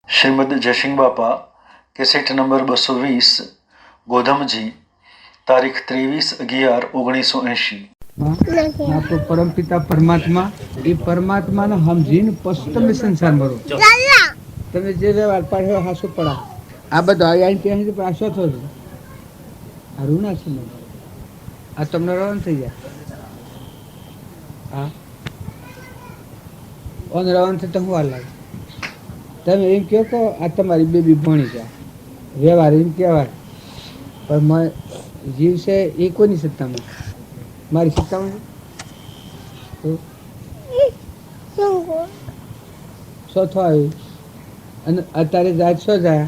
શ્રીમદ જયસિંહ બાપા cassette number 220 ગોધમજી તારીખ 23/11/1980। आपको परम पिता परमात्मा એ પરમાત્માને સમજીને પછી તમે સંસાર મળો તમે જે વ્યવહાર પાડ્યો હાસો પડા આ બધો અહીંયા ત્યાંથી પાછો થયો આ ઋણા છે આ તમને રવાન થઈ જાય હા ઓન રવાન થઈ તો હું વાર લાગે તમે એમ કહો કે આ તમારી બેબી ભણી જાય વ્યવહાર એમ કહેવાય પણ જીવ છે એ કોની સત્તામાં મારી સત્તામાં સો થયું અને અત્યારે જાય સો જાય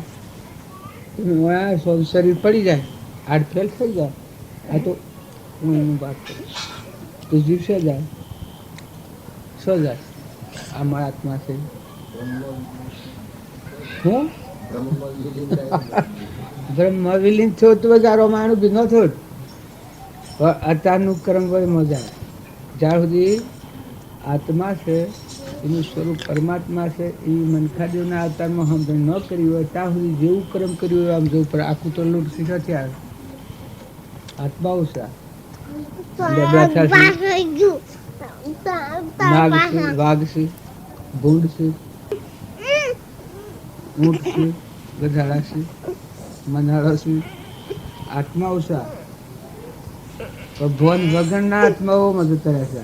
શરીર પડી જાય હાર્ટ ફેલ થઈ જાય આ તો હું એનું વાત કરું તો જીવ સો જાય આ મારા આત્મા છે હું બ્રહ્મ વિલીન થયો તો જારો માણું બી ન થયો અત્યારનું કર્મ બહુ મજા જ્યાં સુધી આત્મા છે એનું સ્વરૂપ પરમાત્મા છે એ મનખાદેવના અવતારમાં સમજણ ન કરી હોય ત્યાં સુધી જેવું કર્મ કર્યું હોય આમ જેવું પર આખું તો લૂંટ નથી આવે આત્મા ઓછા વાઘ છે ભૂંડ છે ઊંટ છે ગધાડા છે મનાળો છે આત્મા ઓછા ભગવાન વગરના આત્માઓમાં જતા રહેશે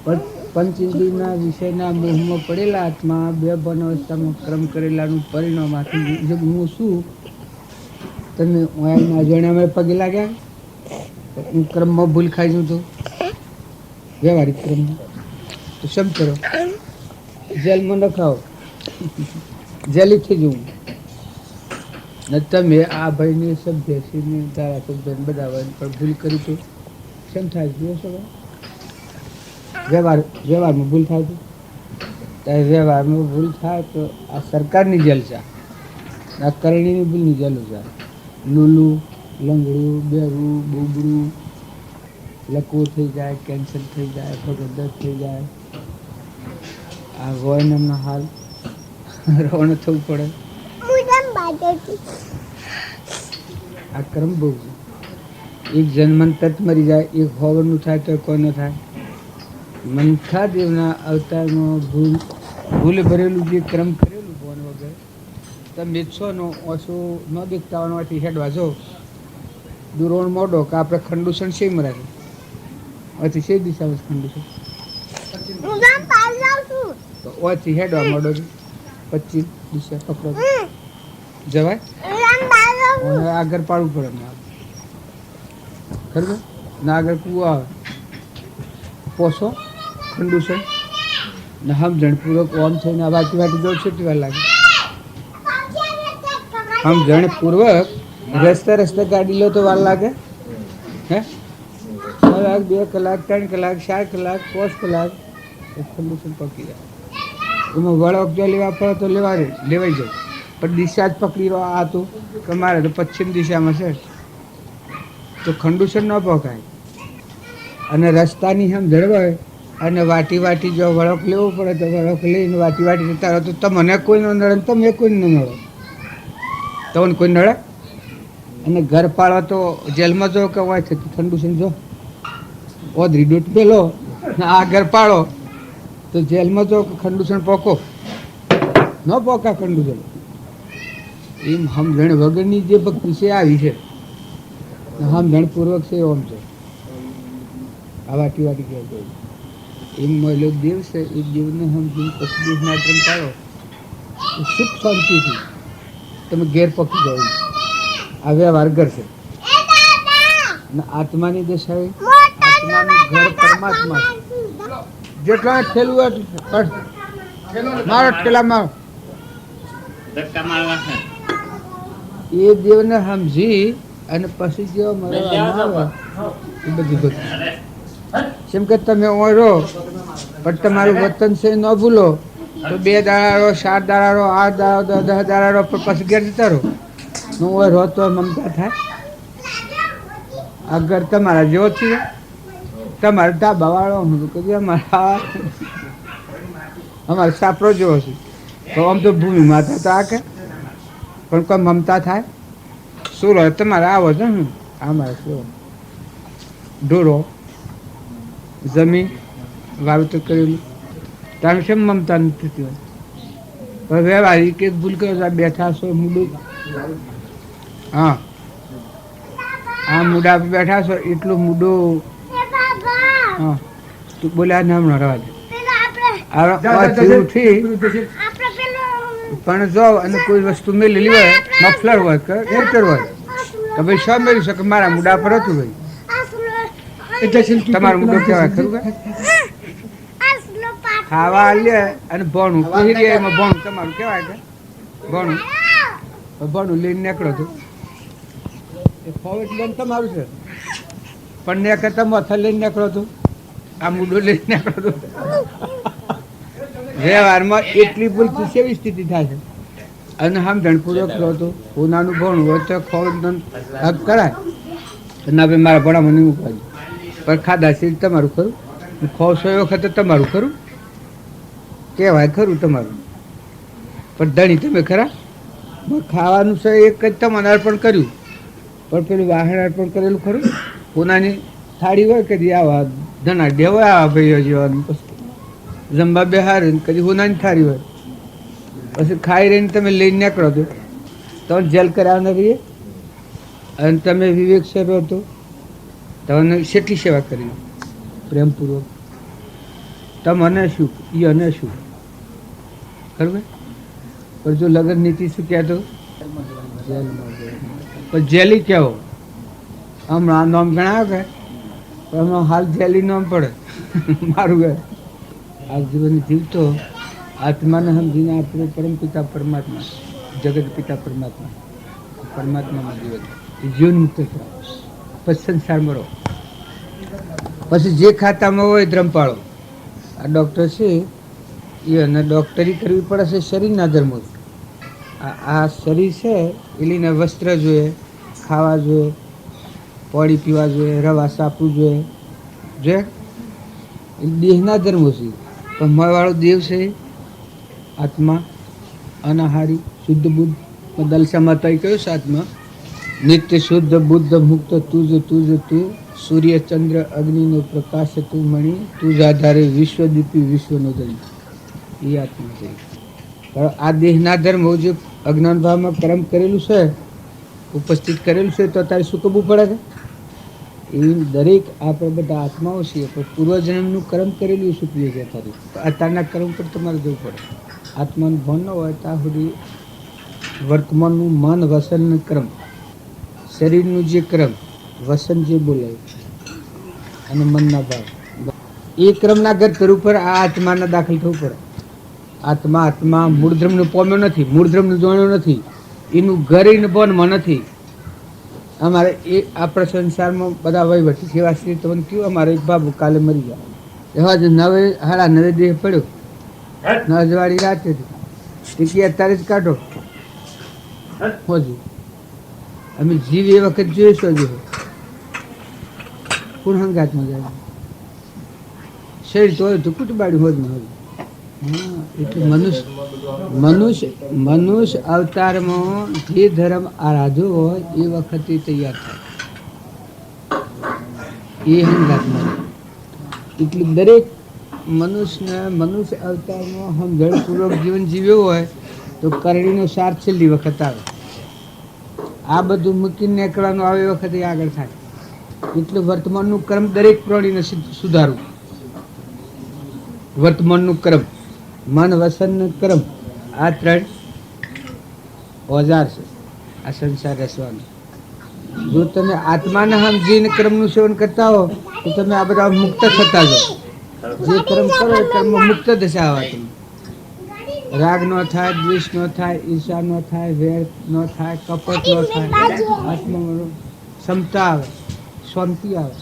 પણ પંચેન્દ્રિયના વિષયના મોહમાં પડેલા આત્મા બે ભન અવસ્થામાં ક્રમ કરેલાનું પરિણામ આથી જે હું શું તમે અજાણ્યામાં પગે લાગ્યા હું ક્રમમાં ભૂલ ખાઈ જઉં તો વ્યવહારિક ક્રમમાં તો સમ કરો જેલમાં ન ખાઓ જેલી થઈ જવું ને તમે આ ભાઈને સભ્ય સિંહને ધારાસભ્ય બધા હોય પણ ભૂલ કરી તો કેમ થાય જોયો છો વ્યવહારમાં ભૂલ થાય તો ત્યારે વ્યવહારમાં ભૂલ થાય તો આ સરકારની જેલ છે આ કરણીની ભૂલની જેલો છે લૂલું લંગડું બેરું બોબડું લકવો થઈ જાય કેન્સર થઈ જાય ભગત થઈ જાય આ હોય એમના હાલ રવાના થવું પડે આ ક્રમ બહુ છે એક જન્મન તરત મરી જાય એક હોવાનું થાય તો કોઈ ન થાય મનખા દેવના અવતારમાં ભૂલ ભરેલું જે ક્રમ કરેલું ભવન વગર તમે ઈચ્છોનો ઓછો ન દેખતા હોવાથી હેડવા જો દુરોણ મોડો કે આપણે ખંડુષણ છે મરાય ઓથી છે દિશામાં ખંડુષણ તો ઓથી હેડવા મોડો 25 દિશા પકડો જવાય આગળ પાડવું પડે ખરું ના આગળ કૂવો આવે પોસો ખંડુષણ ને સમજણપૂર્વક ઓમ થઈને વાટી વાટી દોડ છૂટી વાર લાગે સમજણપૂર્વક રસ્તે ગાડી લો તો વાર લાગે હે કલાક 2 કલાક 3 કલાક 4 કલાક 5 કલાક ખંડુષણ પકી જાય એમાં વળોક જો લેવા પડે તો લેવાય જાય પણ દિશા જ પકડી રહ્યો આ તો તમારે તો પશ્ચિમ દિશામાં છે તો ખંડુષણ ન પકાય અને રસ્તાની આમ જળવાય અને વાટી જો વળોક લેવો પડે તો વળોક લઈને વાટી જતા રહો તો તમને કોઈ ન નડે તમે કોઈ ન નડો તમને કોઈ નડે અને ઘર પાડો તો જેલમાં જો કે હોય છે ખંડુષણ જો ઓદરી ડૂટ પેલો આ ઘર પાડો તો જેલમાં જો કે ખંડુષણ પોકો ન પોકા ખંડુષણ એમ સમજણ વગરની જે ભક્તિ છે આવી છે સમજણપૂર્વક છે ઓમ છે આ વાટી કહેવાય એમ મળેલો દેવ છે એ દેવને સમજીને પછી દેવના ક્રમ પાડો સુખ શાંતિથી તમે ઘેર પકી જાઓ આ વ્યવહાર કરશે આત્માની દશા આત્માનું ઘર પરમાત્મા જેટલા ઠેલું હોય મારો ઠેલામાં એ દેવને સમજી અને પછી જેવો મળવા એ બધી ભક્તિ જેમ કે તમે ઓળો પણ તમારું વતન છે ન ભૂલો તો 2 દાડા રહો 7 દાડા રહો 8 દાડા 10 દાડા રહો પણ પછી ઘેર જતા રહો હું ઓય રહો તો મમતા થાય આ ઘર તમારા જેવો છે તમારે ધાબાવાળો હું તો કહ્યું અમારા સાપરો જેવો છે તો આમ તો ભૂમિ માતા તો આ કે પણ કોઈ મમતા થાય? શું રહે તમારે આવો છો ને અમારે શું ઢોરો જમીન વાવેતર કરેલું તારે કેમ મમતા નથી થતી હોય? પણ વ્યવહારિક એક ભૂલ કરો બેઠા છો મૂડું હા આ મૂડા પર બેઠા છો એટલું મૂડું હા તું બોલ્યા ને હમણાં રવા દે ઉઠી પણ જો અને કોઈ વસ્તુ મેલેલી હોય મફલર હોય કે એરટર હોય તો ભાઈ શું મેળવી શકે? મારા મૂડા પર હતું ભાઈ તમારું મૂડો કહેવાય ખરું કે ખાવા લે અને ભણું કહી લે એમાં ભણું તમારું કહેવાય કે ભણું લઈને નીકળો તો એ ફોવેટ લઈને તમારું છે પણ ને કરતા મથા લઈને નીકળો તો આ મૂડો લઈને નીકળો તો વ્યવહારમાં એટલી ભૂલ કેવી સ્થિતિ થાય છે અને આમ ધણપૂર્વક રહો તો હું નાનું ભણું હોય તો ફોવેટ હક કરાય ના ભાઈ મારા ભણામાં નહીં મૂકવા પણ ખાધા છે તમારું ખરું ખોશો એ વખતે તમારું ખરું કહેવાય ખરું તમારું પણ ધણી તમે ખરા ખાવાનું છે એક જ તમારે અર્પણ કર્યું પણ પેલું વાહન અર્પણ કરેલું ખરું કોનાની થાળી હોય કદી આવા ધના દેવા આવા ભાઈઓ જેવાનું પછી જમવા બેહાર કદી હોનાની થાળી હોય પછી ખાઈ રહીને તમે લઈને નીકળો તો તમે જેલ કરાવના રહીએ અને તમે વિવેક છે રહો તો તમને કેટલી સેવા કરી પ્રેમપૂર્વક તમને શું એ અને શું ખરું પણ જો લગ્ન નીતિ શું કહેતો પણ જેલી કહેવો હમણાં નામ ગણાવ કે પણ હમણાં હાલ જેલી નામ પડે મારું ઘર આ જીવન જીવતો આત્માને સમજીને આપણું પરમપિતા પરમાત્મા જગત પિતા પરમાત્મા પરમાત્મામાં જીવન એ જીવન મુક્ત થયો પછી સંસારમાં રહો પછી જે ખાતામાં હોય ધ્રમ પાળો આ ડૉક્ટર છે એને ડૉક્ટરી કરવી પડે છે શરીરના ધર્મો આ શરીર છે એલીને વસ્ત્ર જોઈએ ખાવા જોઈએ પાણી પીવા જોઈએ રવા સાપવું જોઈએ એ દેહના ધર્મો છે પણ મળવાળો દેવ છે આત્મા અનાહારી શુદ્ધ બુદ્ધ દલસામાં તય કયો છે આત્મા નિત્ય શુદ્ધ બુદ્ધ મુક્ત તુજ તું સૂર્ય ચંદ્ર અગ્નિનો પ્રકાશ તું મણી તુજ આધારે વિશ્વદીપી વિશ્વનો ધણી એ આત્મા છે પણ આ દેહના ધર્મ જે અજ્ઞાન ભાવમાં કર્મ કરેલું છે ઉપસ્થિત કરેલું છે તો તારે શું કરવું પડે છે એ દરેક આપણે બધા આત્માઓ છીએ પણ પૂર્વજન્મનું કર્મ કરેલું શું પ્રિય છે તારી અત્યારના કર્મ પર તમારે જવું પડે આત્માનું ભાન ન હોય ત્યાં સુધી વર્તમાનનું મન વસન કર્મ શરીરનું જે કર્મ વસન જે બોલાય અને મનના ભાવ એ ક્રમના ગત ઉપર આ આત્માના દાખલ થવું પડે આત્મા મૂળ ધર્મનો પામ્યો નથી મૂળ ધર્મનો જાણ્યો નથી એનું ઘરેનું બનમાં નથી અમારે એ આપણા સંસારમાં બધા વહીવટી સેવા શ્રી તમને કયું અમારે એક બાબુ કાલે મરી ગયા એવા જ 9:30 દેહ પડ્યો નજવાળી રાતે ટીકી અત્યારે જ કાઢો હોજી અમે જીવ એ વખત જોઈશું હજુ કોણ હંગાતમાં જાય શરીર તો કુટબાડી હોજ ને હોજ એટલે મનુષ્ય અવતારમાં જે ધર્મ આરાધ્યો હોય એ વખતે તૈયાર થાય એ હંગાતમાં એટલે દરેક મનુષ્ય અવતારમાં સમજણપૂર્વક જીવન જીવ્યો હોય તો કરણીનો સાર છેલ્લી વખત આવે આ બધું મૂકીને નીકળવાનું આવે એ વખતે આગળ થાય એટલે વર્તમાનનું કર્મ દરેક પ્રાણીને સુધારવું વર્તમાનનું કર્મ મન વસન કર્મ આ 3 ઓજાર છે આ સંસાર રચવાનું જો તમે આત્માને સમજીને કર્મનું સેવન કરતા હો તો તમે આ બધા મુક્ત થતા જાઓ જે કર્મ કરો એ કર્મ મુક્ત દશા આવે તમે રાગ ન થાય દ્વેષ ન થાય ઈર્ષા ન થાય વેર ન થાય કપટ ન થાય આત્મામાં ક્ષમતા આવે શાંતિ આવે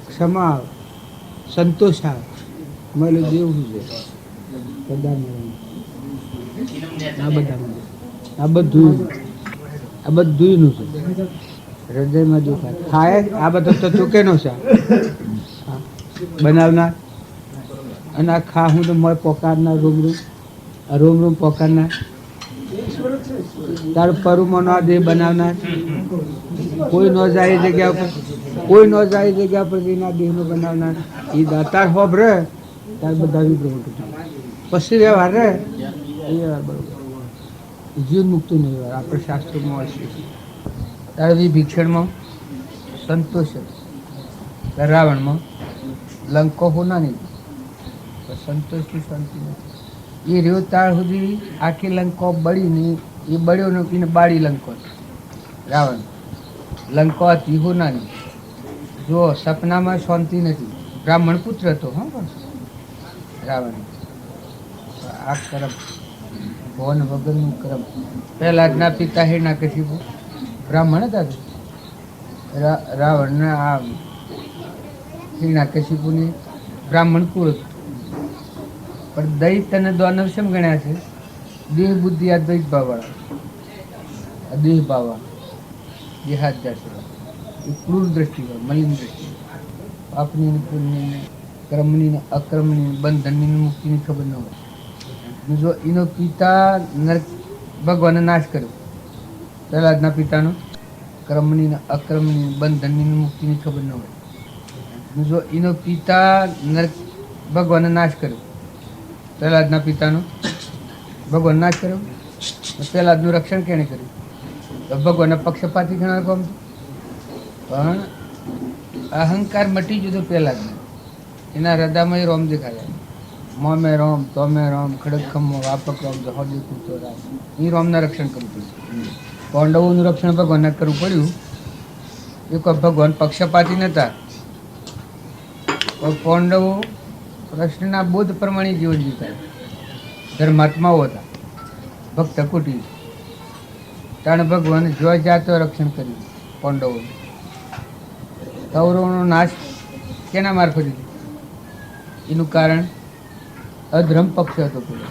ક્ષમા આવે સંતોષ આવે મળે દેવું છે આ બધું છે હૃદયમાં દુઃખ થાય આ બધો તો તું કેનો છે બનાવનાર અને આ ખા હું તો મોય પોકારનાર રૂમ પોકારનાર તાર પરુમાં નો દેહ બનાવનાર, કોઈ ન જાય એ જગ્યા ઉપર, કોઈ ન જાય એ જગ્યા પર એના દેહનો બનાવનાર, એ દાતાર હોબ રે તાર બધા વિગ્રહો તૂટી પછી વ્યવહાર રે એ વ્યવહાર બરોબર, જીવન મુક્તિ નહીં વ્યવહાર આપણે શાસ્ત્રોમાં હશે. તારે વિભીક્ષણમાં સંતોષ છે, રાવણમાં લંકો હોના નહીં, સંતોષની શાંતિ નથી. એ રહ્યો તાર સુધી આખી લંકો બળી નહીં, એ બળ્યો ને એને બાળી લંકો રાવણ, લંકો હતી હોના નહીં. જો સપનામાં શાંતિ નથી, બ્રાહ્મણ પુત્ર હતો હા પણ રાવણ, આ કરમ ભવન વગરનું કરમ. પહેલાદના પિતા હિરણ્યકશિપુ બ્રાહ્મણ હતા, રાવણના આ હિરણ્યકશિપુની બ્રાહ્મણ કુળ હતું. પણ દૈત અને દાનવ શેમ ગણ્યા છે? દેહ બુદ્ધિ આ દ્વૈત ભાવવાળા, દેહ ભાવવાળા, દેહાદ્યાસ, એ ક્રૂર દ્રષ્ટિ હોય, મલિન દ્રષ્ટિ, પાપની ને પુણ્યની, કર્મની ને અકર્મની, બંધનની ને મુક્તિની ખબર ન હોય. જો એનો પિતા નરક ભગવાને નાશ કર્યો, પ્રહલાદના પિતાનો કર્મની ને અકર્મની, બંધનની ને મુક્તિની ખબર ન હોય. જો એનો પિતા નરક ભગવાને નાશ કર્યો, પ્રહલાદના પિતાનો ભગવાન નાશ કર્યો, પ્રહલાદનું રક્ષણ કેણે કર્યું? તો ભગવાનના પક્ષપાતી ઘણા કોમ, પણ અહંકાર મટી જતો પ્રહલાદને, એના હૃદયમાં રોમ દેખાયા, મોમે રોમ, તોમે રોમ, ખડક ખમો, વાપક રોમ, જહોદી કૂતો રામ, એ રોમના રક્ષણ કરવું પડ્યું. પાંડવોનું રક્ષણ ભગવાનને કરવું પડ્યું. એ કોઈ ભગવાન પક્ષપાતી નહોતા, પણ પાંડવો કૃષ્ણના બોધ પ્રમાણે જીવન જીવતા, ધર્માત્માઓ હતા, ભક્ત કુટી. તાણે ભગવાને જો જાતો રક્ષણ કર્યું પાંડવોનું. કૌરવોનો નાશ કેના મારફતે? એનું કારણ અધર્મ પક્ષ હતો પૂરો,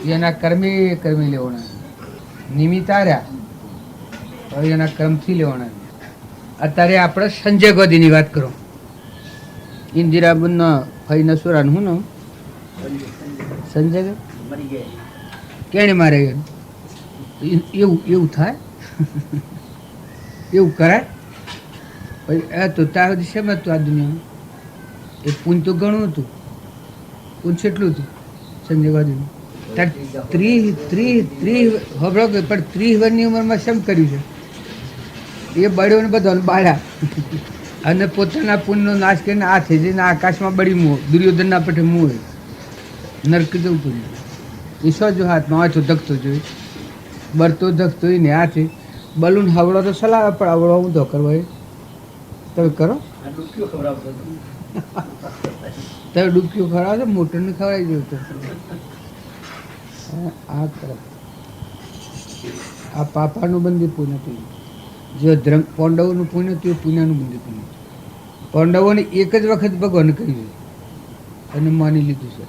એના કર્મી લેવાના, નિમિત્ત આવ્યા હવે એના કર્મથી લેવાના. અત્યારે આપણે સંજય ગોદીની વાત કરો, ઇન્દિરાબેનના ફઈ નસુરાનું હું નામ? સંજય કેણે મારે એવું થાય? એવું કરાય? પછી તો ત્યાં સુધી શેમ હતું આ દુનિયામાં? એ પૂન તો ઘણું હતું. પૂન કેટલું હતું સંજય ગાંધીનું? હબળો પણ 30 વર્ષની ઉંમરમાં શેમ કર્યું છે? એ બળ્યો ને બધાને બાળ્યા અને પોતાના પુણ્યનો નાશ કરીને આ થઈ જઈને આકાશમાં બળી મું, દુર્યોધનના પેટે મું હોય, નરક જવું પડ્યું. એ સો જો હાથમાં હોય તો ધકતો જોઈ, બળતો ધકતો ને હાથે બલૂન હવળો તો સલાહ પણ હવળો હું તો કરવો એ તમે કરો, તમે ડૂબક્યું ખવડાવો, મોટરને ખવડાવી દઉં તો આ તરફ આ પાપાનું બંધી પુણ્ય થયું. જે ધર્મ પાંડવોનું પુણ્ય થયું, પુણ્યનું બંધી પુણ્ય. પાંડવોને એક જ વખત ભગવાન કહ્યું અને માની લીધું છે.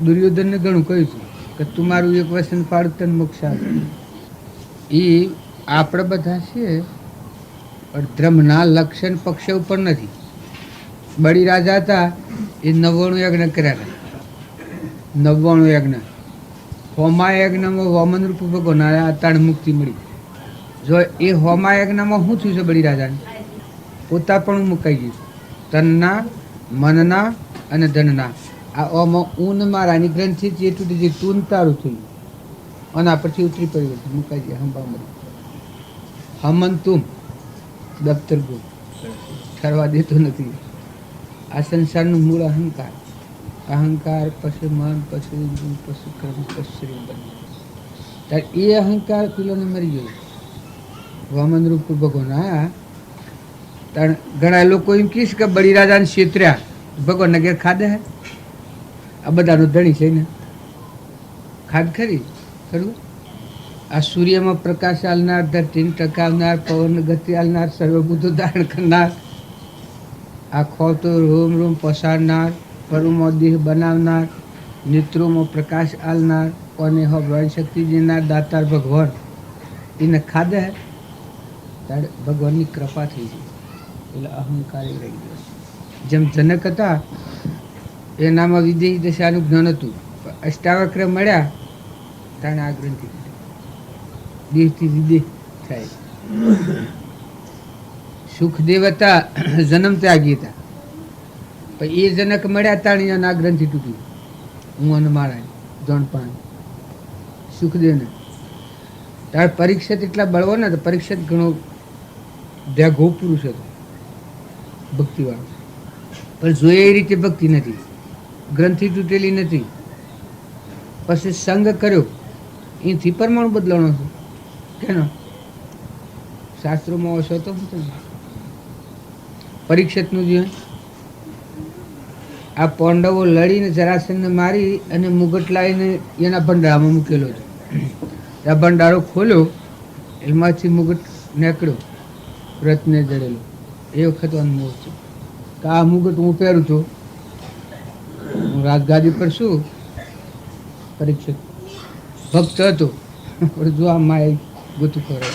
દુર્યોધનને ઘણું કહ્યું છે કે તું મારું એક વચન પાડ તને મોક્ષ આપે. એ આપણે બધા છીએ પણ ધર્મના લક્ષણ પક્ષ ઉપર નથી. બળી રાજા હતા એ 99 યજ્ઞ કર્યા હતા, 99 યજ્ઞ. હોમા યજ્ઞમાં વામન રૂપ ભગવાન અતાણ મુક્તિ મળી. જો એ હોમા યજ્ઞમાં શું થયું છે બળી રાજાને? પોતા પણ મુકાઈ ગયું, તનના, મનના અને ધનના. આ ઓમાં ઊન મારાની ગ્રંથિથી એ તૂટી જે તું તારું થયું અને આ પછી ઉતરી પડ્યું, મુકાઈ ગયા. હંબા મળી હમન તું દફતર ગો ઠરવા દેતો નથી. આ સંસારનું મૂળ અહંકાર. અહંકાર પછી મન, પછી ઇન્દ્રિય, પછી કર્મ, પછી શરીર બને. ત્યારે એ અહંકાર પેલોને મરી ગયો. વામન રૂપ ભગવાન આયા ત્યારે ઘણા લોકો એમ કહીશ કે બળી રાજાને છેતર્યા, ભગવાનના ઘેર ખાધે હે? આ બધાનો ધણી છે ને ખાધ ખરી ખરું? આ સૂર્યમાં પ્રકાશ આલનાર, ધરતીને ટકાવનાર, પવન ગતિ આલનાર, સર્વભૂતો ધારણ કરનાર, આંખો તો રોમ રોમ પસારનાર, પરુમાં દેહ બનાવનાર, નેત્રોમાં પ્રકાશ આલનાર, કોને હવાની શક્તિ દેનાર દાતાર ભગવાન એને ખાધે ત્યારે ભગવાનની કૃપા થઈ ગઈ. એટલે અહંકારી રહી ગયો. જેમ જનક હતા એનામાં વિદેહી દશાનું જ્ઞાન હતું, અષ્ટાવક્ર મળ્યા ત્યારે આ ગ્રંથિ દેહથી દેહ થાય. સુખદેવ હતા જન્મ ત્યાગી હતા, પણ એ જનક મળ્યા તાણી આ ગ્રંથિ તૂટી. હું અને મારા જોનપાન સુખદેવને તાર પરીક્ષિત એટલા બળવો ને તો પરીક્ષિત ઘણો ધ્યાગો પુરુષ હતો ભક્તિવાળો, પણ જોઈએ એ રીતે ભક્તિ નથી, ગ્રંથિ તૂટેલી નથી. પછી સંગ કર્યો એથી પરમાણુ બદલાણો છે કેનો શાસ્ત્રોમાં ઓછો તો પરીક્ષિતનું જીવન. આ પાંડવો લડીને જરાસંઘને મારી અને મુગટ લાવીને એના ભંડારામાં મૂકેલો હતો. આ ભંડારો ખોલ્યો, એમાંથી મુગટ નીકળ્યો, રત્ને જડેલો. એ વખત અનુભવ છે કે આ મુગટ હું પહેરું છું, હું રાજગાદી પર શું પરીક્ષિત ભક્ત હતો, જો આ માય ગોતું કરે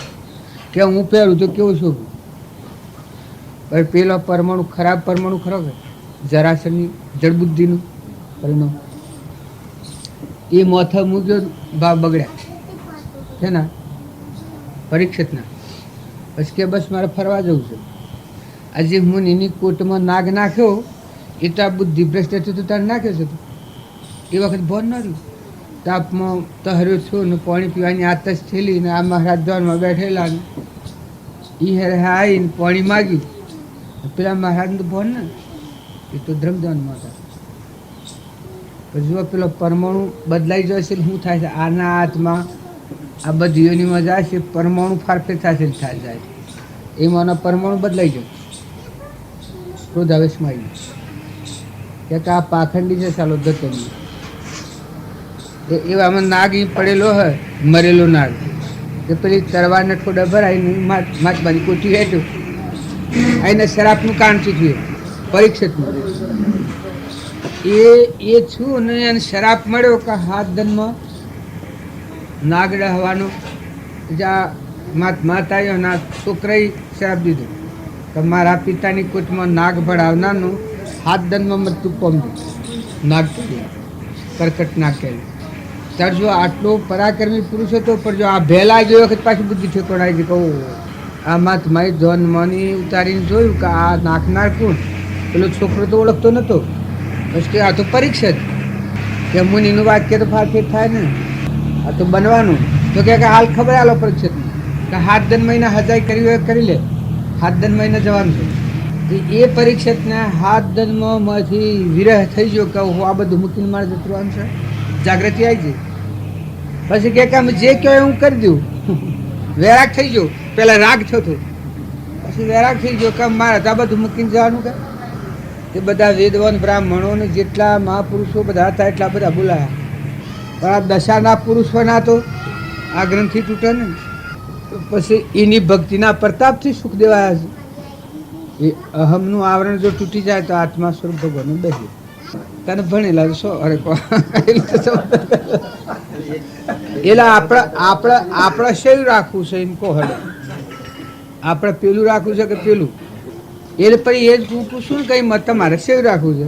કે હું પહેરું તો કેવું શોભું. પણ પેલો પરમાણુ ખરાબ પરમાણુ ખરો કે જરાસની જડબુદ્ધિનું પરિણામ એ મોથા મૂક્યો, ભાવ બગડ્યા છે ને પરીક્ષિતના. પછી કે બસ મારે ફરવા જવું છે. આજે મુનિની કોટમાં નાગ નાખ્યો એ તો આ બુદ્ધિ ભ્રષ્ટ હતું તો તારે નાખ્યો છે. એ વખત ભોન ન રહ્યું, તાપમાં તહર્યો છું ને પાણી પીવાની આતશ થયેલી ને આ મહારાજ દ્વારમાં બેઠેલા ને એ હેરે આવીને પાણી માગ્યું. પેલા મહારાજનું ભોન ને એ તો ધ્રમધ્યાનમાં હતા. પછી જો પેલો પરમાણુ બદલાઈ જશે શું થાય છે આના હાથમાં, આ બધીઓની મજા છે, પરમાણુ ફારફેર થશે જાય એમાંનો પરમાણુ બદલાઈ જાય. ક્રોધાવેશમાં આવી કે આ પાખંડી છે ચાલો ગતની એવામાં નાગ પડેલો હોય, મરેલો નાગ કે પેલી તરવારના ઠોડા ભરાઈને મહાત્માની કોઠી હેઠું આઈને શરાબનું કાન ચૂક્યું પરીક્ષિતનું. એ છું ને એને શરાબ મળ્યો કે હાથ ધનમાં નાગડા હવાનો જ્યાં માતા ના છોકરાએ શરાબ દીધો કે મારા પિતાની કોટમાં નાગ ભળાવનારનું હાથ ધનમાં મૃત્યુ પામ્યું. નાગ કરકટ નાગ કહેલું. ત્યારે જો આટલો પરાક્રમી પુરુષ હતો, પણ જો આ ભેલા જે વખત પાછી બુદ્ધિ ઠેકોડાઈ ગઈ કહું આ માથમાએ ધનમાંની ઉતારીને જોયું કે આ નાખનાર કોણ. પેલો છોકરો તો ઓળખતો નહોતો, બસ કે આ તો પરીક્ષિત કે મુનિનું વાક્ય તો ફારફેર થાય ને, આ તો બનવાનું. તો કે હાલ ખબર આલો પરીક્ષિત કે હાથ ધન મહિના હજાઈ કરી હોય કરી લે, હાથ ધન મહિના જવાનું છે. એ પરીક્ષિતને હાથ ધનમાંથી વિરહ થઈ ગયો કે હું આ બધું મૂકીને મારે જતું છે, જાગૃતિ આવી ગઈ. પછી કે અમે જે કહેવાય હું કરી દઉં, વૈરાગ થઈ ગયો. પેલા રાગ થયો હતો, પછી વૈરાગ થઈ ગયો કે મારે આ બધું મૂકીને જવાનું કે એ બધા વેદવાન બ્રાહ્મણોને જેટલા મહાપુરુષો બધા હતા એટલા બધા બોલાયા. પણ આ દશાના પુરુષોના તો આ ગ્રંથિ તૂટે ને, પછી એની ભક્તિના પ્રતાપથી સુખદેવ આવ્યા છે. એ અહમનું આવરણ જો તૂટી જાય તો આત્મા સ્વરૂપ ભગવાનનું બેસે. તને ભણેલા છો અરે એટલે આપણા શેરું રાખવું છે એમ કહો હડે, આપણે પેલું રાખવું છે કે પેલું એટલે પછી એ જ હું પૂછું ને કઈ મત તમારે શેરું રાખવું છે.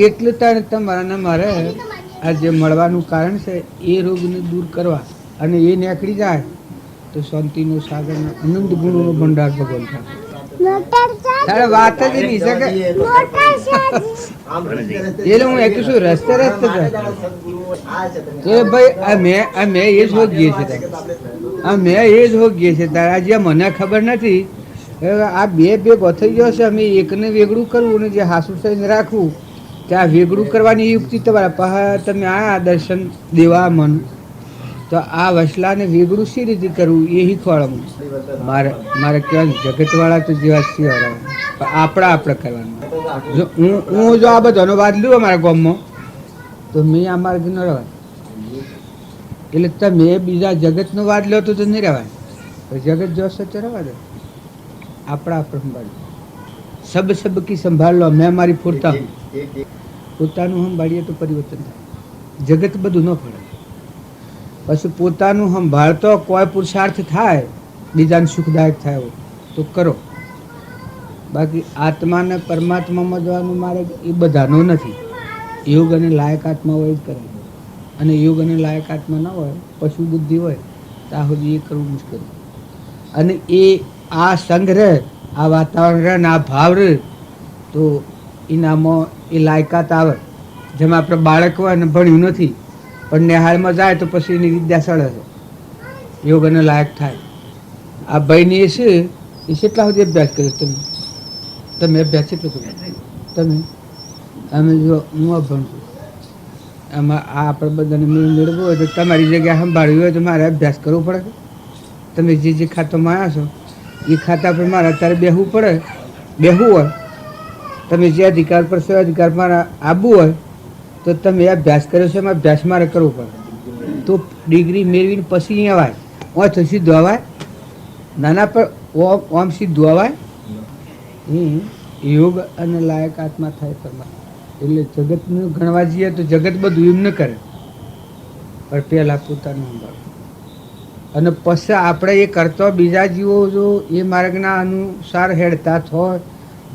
એટલે તારે તમારાને મારે આ જે મળવાનું કારણ છે એ રોગને દૂર કરવા, અને એ નીકળી જાય તો શાંતિનો સાગર અનંત ગુણોનો ભંડાર ભગવાન થાય. તારે વાત જ નહીં શકે એટલે હું એક શું રસ્તે એ ભાઈ અમે એ જ હોગીએ છીએ, અમે એ જ હોગીએ છીએ. તારા જે મને ખબર નથી આ બે થઈ ગયો છે, અમે એકને વેગળું કરવું ને જે હાસુ થઈને રાખવું ત્યાં વેગળું કરવાની યુક્તિ તમારા તમે આ દર્શન દેવા મન તો આ વસલાને વેગળું સી રીતે કરવું એ શીખવાડવું મારે કહેવાનું. જગતવાળા તો જેવા શીખવાડવા આપણે કરવાનું. જો હું જો આ બધાનો વાદ લ્યો અમારા ગામમાં તો મેં આ માર્ગ ન રહેવાય. એટલે તમે બીજા જગતનો વાદ લો તો નહીં રહેવાય, જગત જો સત્ય રહેવા દે. આપણે સંભાળ્યું સબ કી સંભાળ લો. મેં મારી ફૂરતા હું પોતાનું સંભાળીએ તો પરિવર્તન થાય. જગત બધું ન ફળે. પછી પોતાનું સંભાળતો કોઈ પુરુષાર્થ થાય બીજાને સુખદાયક થાય તો કરો. બાકી આત્માને પરમાત્મામાં જવાનું મારે એ બધાનો નથી. યોગ અને લાયક આત્મા હોય જ કરે. અને યોગ અને લાયકાતમાં ન હોય, પશુ બુદ્ધિ હોય, ત્યાં સુધી એ કરવું મુશ્કેલ. અને એ આ સંઘ રહે, આ વાતાવરણ રહે ને આ ભાવ રહે તો એનામાં એ લાયકાત આવે. જેમ આપણે બાળક હોય ને ભણ્યું નથી પણ નિહાળમાં જાય તો પછી એની વિદ્યા સળે છે, યોગ અને લાયક થાય. આ ભાઈની એ છે એ કેટલા સુધી અભ્યાસ કર્યો તમે અભ્યાસ કેટલો કર્યો તમે? અમે જો હું ભણું છું આમાં આ આપણે બધાને મેળવવું હોય તો તમારી જગ્યા સંભાળવી હોય તો મારે અભ્યાસ કરવો પડે. તમે જે ખાતામાં આવ્યા છો એ ખાતા પર મારે અત્યારે બેસવું પડે. બેસવું હોય તમે જે અધિકાર પર છો અધિકાર મારે આવવું હોય તો તમે અભ્યાસ કર્યો છો એમાં અભ્યાસ મારે કરવો પડે. તો ડિગ્રી મેળવીને પછી અહીંયા અવાય ઓય તો સીધું અવાય નાના પર ઓમ સીધું અવાય. યોગ અને લાયકાતમાં થાય પરમાત્મા. એટલે જગતનું ગણવા જઈએ તો જગત બધું એમ ન કરે પણ પહેલાં પોતાનું સંભાળે. અને પછી આપણે એ કરતો બીજા જીવો જો એ માર્ગના અનુસાર હેડતા થાય,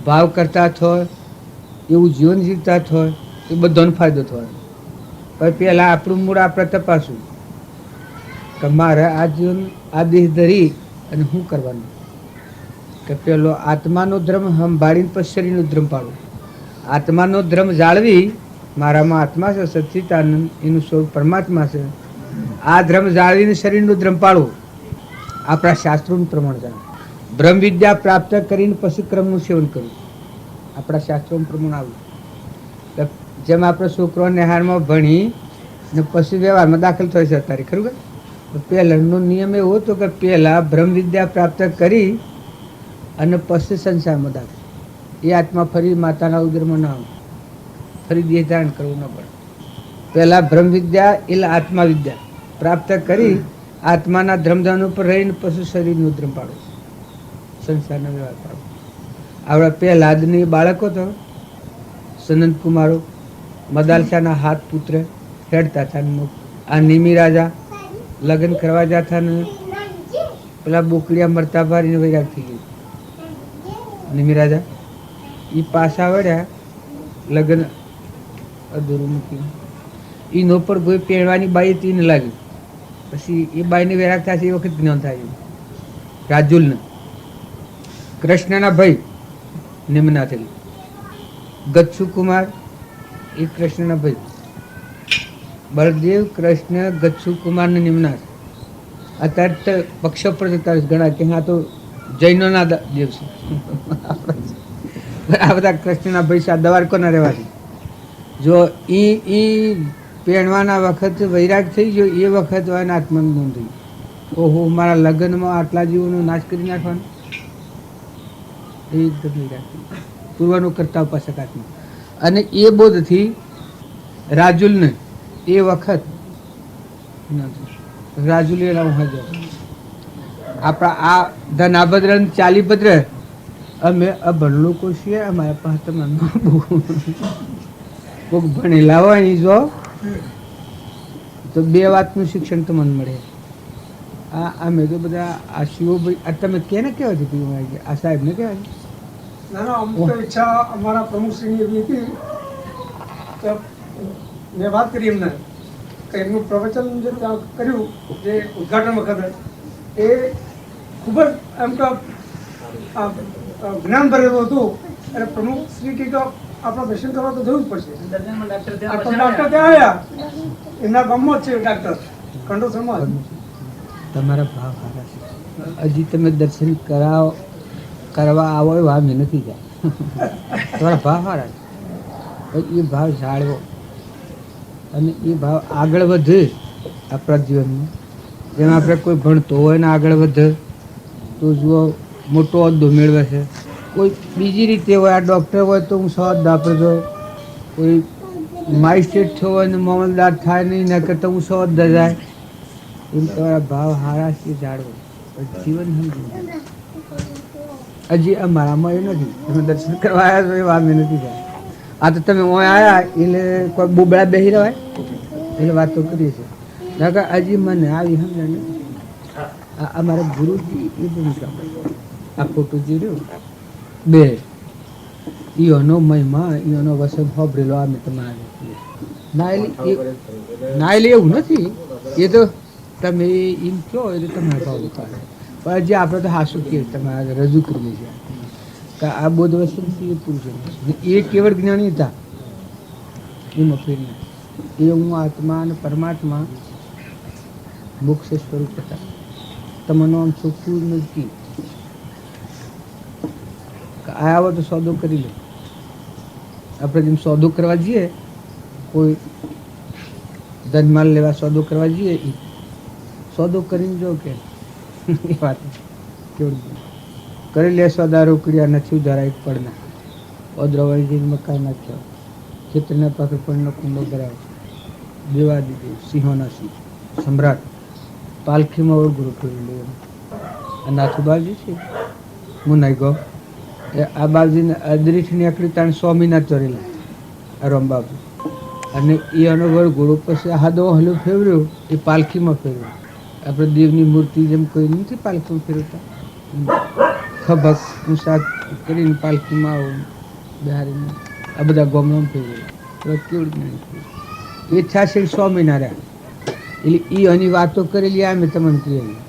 ભાવ કરતા થાય, એવું જીવન જીવતા થાય એ બધાનો ફાયદો થવાનો. પણ પહેલાં આપણું મૂળ આપણે તપાસવું કે મારે આ જીવન આ દેહ ધરી અને શું કરવાનું. કે પેલો આત્માનો ધર્મ સંભાળીને પછી શરીરનો ધર્મ પાડવું. આત્માનો ધર્મ જાળવી, મારામાં આત્મા છે સચ્ચિદાનંદ, એનું સ્વરૂપ પરમાત્મા છે, આ ધર્મ જાળવીને શરીરનું ધર્મ પાડવું. આપણા શાસ્ત્રોનું પ્રમાણ જાણવું. બ્રહ્મ વિદ્યા પ્રાપ્ત કરીને પછી ક્રમનું સેવન કરવું. આપણા શાસ્ત્રોનું પ્રમાણ આવું. જેમ આપણે છોકરો નિહાળમાં ભણી ને પછી વ્યવહારમાં દાખલ થઈ છે અત્યારે ખરું કે પહેલાંનો નિયમ એવો હતો કે પહેલાં બ્રહ્મ વિદ્યા પ્રાપ્ત કરી અને પછી સંસારમાં દાખલ. એ આત્મા ફરી માતાના ઉદરમાં ના આવે, ફરી દેહ ધારણ કરવું ન પડે. પહેલાં બ્રહ્મ વિદ્યા એટલે આત્મા વિદ્યા પ્રાપ્ત કરી આત્માના ધર્મધાન ઉપર રહીને પછી શરીરનું ધર્મ પાડો, સંસારનો વ્યવહાર પાડો. આવડા પહેલાં આદની બાળકો તો સનંદ કુમારો મદાલસાના હાથ પુત્ર હેડતા હતા. આ નિમિ રાજા લગ્ન કરવા જતા ને પેલા બોકડિયા મરતા ભારીને વૈરાગ થઈ ગયું. નિમિ રાજા એ પાછા વળ્યા લગ્ન અધૂરું મૂકીને. એનો પર કોઈ પહેરવાની બાઈ તીને લાગ્યું. પછી એ બાઈને વૈરાગ થાય છે એ વખત જ્ઞાન થાય રાજુલને કૃષ્ણના ભાઈ નિમના થઈ. ગચ્છુ કુમાર એ કૃષ્ણના ભાઈ. બળદેવ કૃષ્ણ ગચ્છુ કુમારને નિમના. અત્યારે તો પક્ષ પર જતા ઘણા કે હા તો જૈનોના દેવ છે. આ બધા કૃષ્ણના ભાઈ સા દ્વારકોના રહેવાથી. જો એ પહેણવાના વખત વૈરાગ થઈ ગયો એ વખત હોય ને આત્માનું નોંધ થઈ. ઓહો મારા લગ્નમાં આટલા જીવોનો નાશ કરી નાખવાનો એકદમ વૈરાગ થઈ પૂર્વનું કરતા ઉપાસક આત્મા. અને એ બોધથી રાજુલને એ વખત રાજુલ એના હાજર આપણા આ ધન આભદ્ર ચાલી ભદ્ર અમે અભણ લોકો છીએ. અમારા પાસે તમારું કોઈક ભણેલા હોય અહીં જો તો બે વાતનું શિક્ષણ તમને મળે. અમે તો બધા આ શિવભાઈ આ તમે કેને કહેવાય છે આ સાહેબને કહેવાય? ના ના અમુક તો ઈચ્છા અમારા પ્રમુખશ્રીની એવી હતી તો મેં વાત કરી એમને કે એમનું પ્રવચન જે ત્યાં કર્યું જે ઉદ્ઘાટન વખતે એ ખૂબ જ એમ તો જ્ઞાન ભરેલું હતું. અને પ્રમુખશ્રી કે આપણા દર્શન કરવા તો જવું જ પડશે. ડૉક્ટર ત્યાં આવ્યા, એમના ગામમાં જ છે ડાક્ટર કંડોસરમાં. તમારા ભાવ સારા છે. હજી તમે દર્શન કરવા આવો એવા અમે નથી જાય. તમારા ભાવ સારા છે. એ ભાવ જાળવો અને એ ભાવ આગળ વધે આપણા જીવનમાં. જેમ આપણે કોઈ ભણતો હોય ને આગળ વધે તો જુઓ મોટો હોદ્દો મેળવે છે. કોઈ બીજી રીતે હોય, આ ડૉક્ટર હોય તો હું સવાદ આપે, કોઈ માઇસ્ટ્રેટ થયો હોય ને મામલદાર થાય નહીં ના કરતાં હું સવાદ જાય. એમ તમારા ભાવ હારા છે જાળવો જીવન સમજી. હજી અમારામાં એ નથી. તમે દર્શન કરવા આવ્યા છો એ વાત મેં નથી જાય. આ તો તમે ઓય આવ્યા એટલે કોઈ બોબડા બેસી રહેવાય એટલે વાતો કરીએ છીએ. હજી મને આવી સમજણ નથી. અમારા ગુરુજી એ ભૂમિકા આ ફોટો જે રહ્યો બે ઈઓનો મહિમા ઈઓનો વસન હોબરેલો અમે તમારા ના એટલે એવું નથી, એ તો તમે એમ કહો એટલે તમારે ભાવ ઉતારે, પણ જે આપણે તો હાસું કે તમારે રજૂ કરીએ છીએ કે આ બોધ વસ્તુ એ પુરુષો એ કેવળ જ્ઞાની હતા, એમાં ફેર નહીં. એ હું આત્મા અને પરમાત્મા મોક્ષ સ્વરૂપ હતા. તમને આમ ચોખ્ખું નથી આવો તો સોદો કરી લો. આપણે જેમ સોદો કરવા જઈએ, કોઈ ધનમાલ લેવા સોદો કરવા જઈએ, સોદો કરીને જો કે એ વાત કેવું કરી લે સોદા રોકડિયા નથી ઉધારા એક પડના ઓદરવાળી જઈને મકાન નાખ્યો, ખેતરના પાસે પણનો કુંડો કરાવ્યો, દેવા દીધી સિંહોના સિંહ સમ્રાટ પાલખીમાં ઓળગુરો કરી લે. આ નાથુ બાવજી છે, હું નહીં ગયો આ બાવજીને અદરીઠની આકડી તાણ સ્વામીના ચોરેલા આ રામબાબુ, અને એ અનુભવ ઘોડો પછી હાદો હલો ફેરવ્યો, એ પાલખીમાં ફેરવ્યો. આપણે દેવની મૂર્તિ જેમ કોઈ નથી પાલખીમાં ફેરવતા, ખભક શાક કરીને પાલખીમાં આવું બિહારીને આ બધા ગોમડામાં ફેરવેલા. કેવડ એ છાશે સ્વામિનારાયણ, એટલે એ આની વાતો કરેલી આ મેં તમને કહેલી.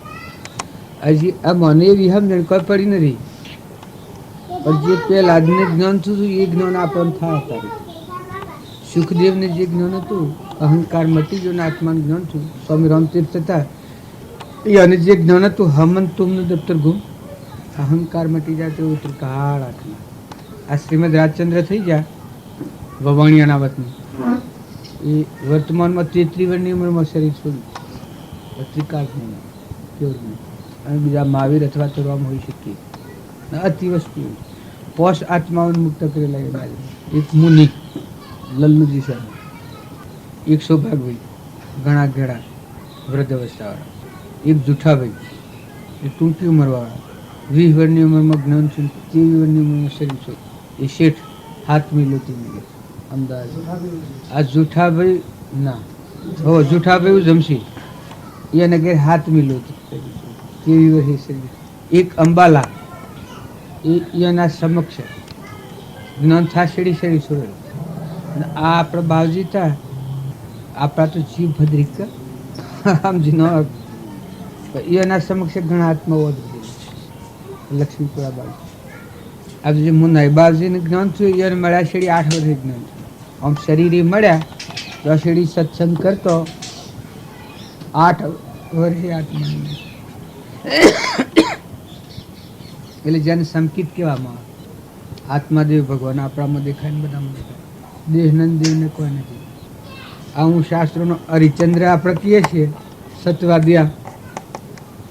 હજી આ મને એવી સમજણ કોઈ પડી નથી, પણ જે પહેલા આજને જ્ઞાન થયું એ જ્ઞાન આપણને થાય અત્યારે. સુખદેવને જે જ્ઞાન હતું અહંકાર મટી ગયો ને આત્માનું જ્ઞાન થયું, સ્વામી રામતીર્થ હતા એ અને જે જ્ઞાન હતું હમન તુમનું દફતર ગુમ, અહંકાર મટી જાય તો ત્રિકાળ આત્મા. આ શ્રીમદ રાજચંદ્ર થઈ ગયા વવાણિયાના વતની, એ વર્તમાનમાં 33 વર્ષની ઉંમરમાં શરીર છોડ્યું, ત્રિકાળ કેવું. અને બીજા મહાવીર અથવા તો રામ હોઈ શકીએ. અતિ વસ્તુ પોષ આત્માઓને મુક્ત કરેલા એક મુનિ લલ્લુજી સાહેબ, 100 ભાગભાઈ ઘણા ઘેડા વૃદ્ધ અવસ્થાવાળા, એક જૂઠાભાઈ એ ટૂંકી ઉંમરવાળા, 20 વર્ષની ઉંમરમાં જ્ઞાન છું, 23 વર્ષની ઉંમરમાં શરીર છું, એ શેઠ હાથમી લોતી મળે અમદાવાદ. આ જૂઠાભાઈ ના હો જૂઠાભાઈ જમશી એને ઘેર હાથમી લોતી 23 વર્ષે શરીર. એક અંબાલા એના સમક્ષ જ્ઞાન થા શેડી શેડી છોડે. અને આ આપણા બાવજી હતા, આપણા તો જીવ ભદ્રિક સમજી ન એના સમક્ષ ઘણા આત્માઓ લક્ષ્મીપુરા બાવજી. આ જે મુન્નાઈ બાવજીને જ્ઞાન થયું એને મળ્યા શેડી 8 વર્ષે જ્ઞાન થયું. આમ શરીરે મળ્યા તો શેડી સત્સંગ કરતો 8 વર્ષે આત્મા. એટલે જેને સંકિત કહેવામાં આવે, આત્માદેવ ભગવાન આપણામાં દેખાય ને બધામાં દેખાય, દેહનંદ દેવને કોઈ નથી. આ હું શાસ્ત્રોનો હરિચંદ્ર આપણે કહીએ છીએ સત્વાદ્યા,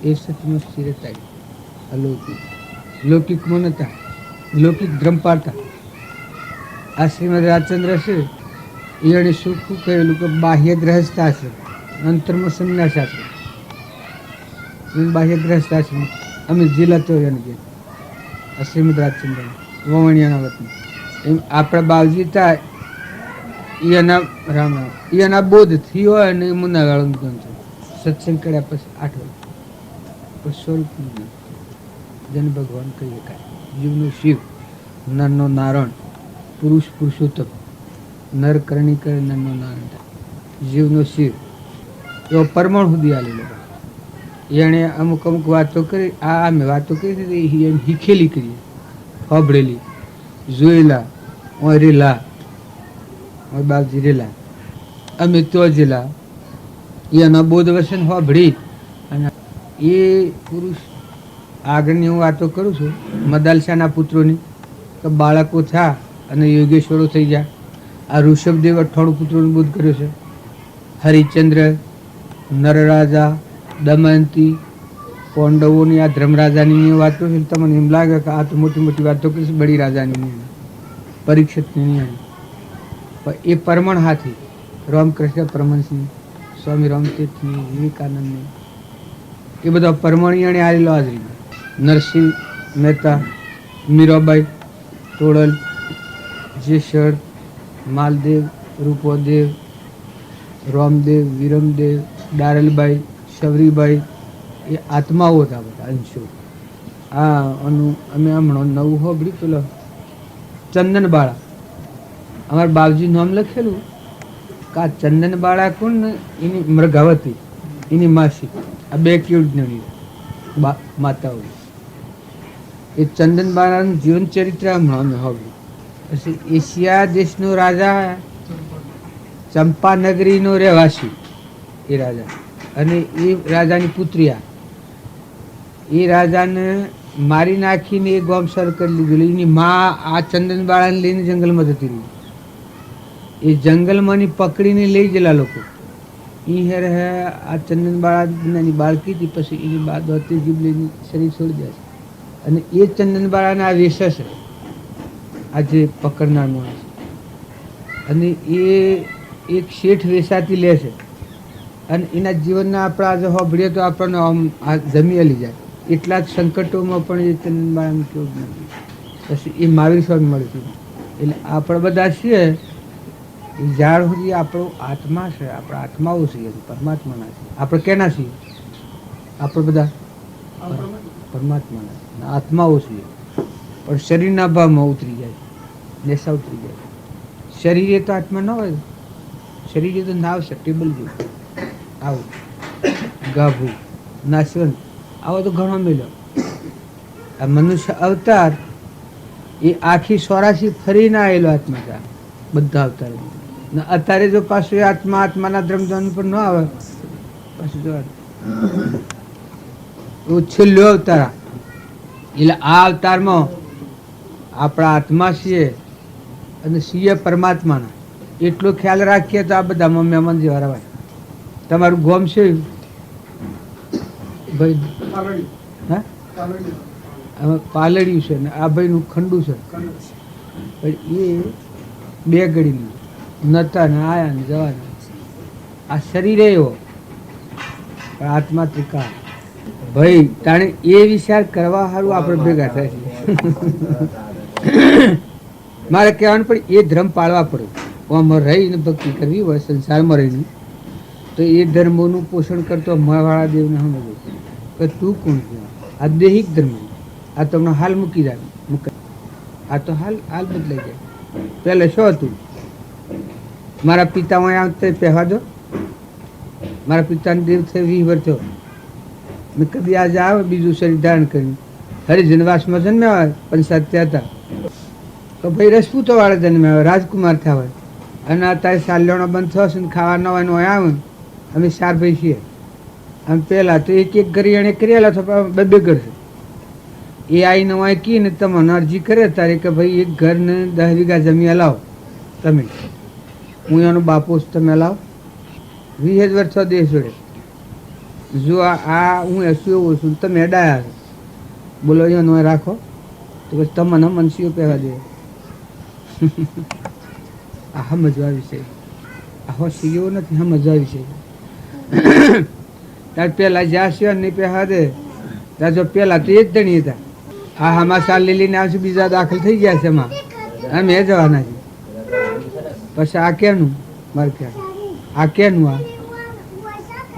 એ સત્યમાં સ્થિરતા અલૌકિક લૌકિકમાં નતા, લૌકિક ધ્રમ પાડતા. આ શ્રીમદ રાજચંદ્ર છે એને શું કહેલું કે બાહ્ય ગ્રહસ્થા છે, અંતરમાં સંન્યાસાશ્રમ, બાહ્ય ગ્રહસ્થાશ્રમ અમે જિલ્લા તો એને કે શ્રીમદ રાજચંદ્ર વવણિયાના વતની. એમ આપણા બાવજી હતા એના રામ રામ એના બોધ થયો હોય અને મુન્નાવાળાનું જ્ઞાન થયું. સત્સંગ કર્યા પછી 8 વર્ષ સ્વરૂપ જેને ભગવાન કહી શકાય. જીવનો શિવ, નરનો નારાયણ, પુરુષ પુરુષોત્તમ, નર કરણી કરે નરનો નારાયણ, જીવનો શિવ એવો પરમાણુ સુધી આલેલો. એણે અમુક અમુક વાતો કરી, આ મેં વાતો કરી શીખેલી કરી, સાંભળેલી, જોયેલા, રેલા બાપજી રેલા, અમે તો જેલા એના બોધ વસન સાંભળી. અને એ પુરુષ આગળની હું વાતો કરું છું મદાલસાના પુત્રોની, કે બાળકો થયા અને યોગેશ્વરો થઈ ગયા. આ ઋષભદેવ 98 પુત્રોનું બોધ કર્યો છે. હરિચંદ્ર, નરરાજા, દમયંતી, પાંડવોની આ ધર્મરાજાની વાતો છે. તમને એમ લાગે કે આ તો મોટી મોટી વાતો કરીશ, બડી રાજાની નહીં, પરીક્ષિતની નહીં, પણ એ પરમણ હાથી રામકૃષ્ણ પરમહંસની, સ્વામી રામતીર્થની, વિવેકાનંદની, એ બધા પરમણીયાણે આવેલો હાજરી. નરસિંહ મહેતા, મીરાબાઈ, તોડલ, જેસર, માલદેવ, રૂપોદેવ, રામદેવ, વિરમદેવ, ડારલબાઈ, શબરીબાઈ, એ આત્માઓ હતા બધા અંશો. આ અમે હમણાં નવું હોબળી પેલો ચંદનબાળા, અમારા બાવજી નામ લખેલું કા ચંદન બાળા કોણ ને એની મૃગાવતી એની માસી, આ બે કેવડની માતાઓ. એ ચંદન બાળાનું જીવન ચરિત્ર હમણાં હવે પછી એશિયા દેશનો રાજા, ચંપાનગરીનો રહેવાસી એ રાજા, અને એ રાજાની પુત્રીયા, એ રાજાને મારી નાખીને એ ગોમસર કરી લીધું. એની માં આ ચંદન બાળાને લઈને જંગલમાં જતી રહી. એ જંગલમાંની પકડીને લઈ ગયેલા લોકો. એ હેર હે આ ચંદન બાળાની બાળકી હતી, પછી એની બાદ હોતી જીભ લઈને શરીર છોડી દે છે. અને એ ચંદન બાળાના આ વેશ છે આજે પકડનાર માણસ. અને એ એક શેઠ વેસાતી લે છે, અને એના જીવનના આપણે આજે હોભળીએ તો આપણને આમ આ જમી અલી જાય. એટલા જ સંકટોમાં પણ એ ચંદન બાળાનું કેવું નથી. પછી એ મહાવીર સ્વામી મળ્યું. એટલે આપણે બધા છીએ જ્યાર સુધી આપણો આત્મા છે, આપણા આત્માઓ છીએ, પરમાત્માના છે. આપણે કેના છીએ? આપણે બધા પરમાત્માના આત્માઓ છીએ. પણ શરીરના ભાવમાં ઉતરી જાય, નેશા ઉતરી જાય. શરીરે તો આત્મા ન હોય. શરીરે તો નાવ છે, ટેબલ જેવું. આવું ગાભું નાશવંત આવો તો ઘણો મેળ્યો. આ મનુષ્ય અવતાર એ આખી 84 ફરીને આવેલો આત્મા છે. બધા અવતાર અત્યારે જો પાછું એ આત્માના ધર્મધન પર ન આવે, પાછું જો એવું છેલ્લો અવતાર. એટલે આ અવતારમાં આપણા આત્મા છીએ અને છીએ પરમાત્માના. એટલો ખ્યાલ રાખીએ તો આ બધામાં મહેમાન જેવા રહેવાય. તમારું ગોમ છે ભાઈ? હા, પાલડિયું છે ને આ ભાઈનું ખંડું છે. એ બે ઘડીનું નતા ને આયા ને જવાના. આ શરીરે એવો, પણ આત્મા ત્રિકાળ. ભાઈ તાણે એ વિચાર કરવા સારું આપણે ભેગા થાય છે. મારે કહેવાનું પણ એ ધર્મ પાળવા પડે. આમાં રહીને ભક્તિ કરવી હોય સંસારમાં રહીને, તો એ ધર્મોનું પોષણ કરતો મળવાળા દેવને સમજવું કે તું કોણ છે. આ દૈહિક ધર્મ, આ તમને હાલ મૂકી જાય. આ તો હાલ બદલાઈ જાય. પહેલે શું હતું? મારા પિતામાં આવતા પહેવા દો. મારા પિતાને દેવ થઈ 20 વર્ષ થયો. મેં કદી આજે આવે બીજું શરીર ધારણ કર્યું. હરિજનવાસમાં જન્મ્યા હોય, પણ સત્ય હતા તો ભાઈ રજપૂતો વાળા જન્મ્યા હોય, રાજકુમાર થયા હોય. અને અત્યારે સાલ્યોનો બંધ થયો છે ને ખાવા ન હોય હોય આવે. અમે 4 ભાઈ છીએ. આમ પહેલાં તો એક ઘરિયાણે કરેલા તો 2 ઘર છે. એ આવીને હોય કી ને તમને અરજી કરે તારે કે ભાઈ એક ઘરને 10 વીઘા જમી લાવો તમે, હું એનો બાપો તમે લાવો. 20 વર્ષ થયો દેશ જોડે. જો આ હું એસું એવું છું તમે અડાયા છો, બોલો અહીંયા રાખો તો પછી તમને મનસીઓ પહેવા દે. આ સમજવા વિશે, આ હોશીઓ નથી, સમજવા વિશે. ત્યારે પહેલાં જ્યાં છે નહીં પહેવા દે ત્યાં જો પહેલાં તો એ જ ધણી હતા. આ આમાં સાલ લઈને આવશે, બીજા દાખલ થઈ ગયા છે એમાં, અમે જવાના છીએ. પછી આ કેનું? મારે ક્યાં આ કેનું? આ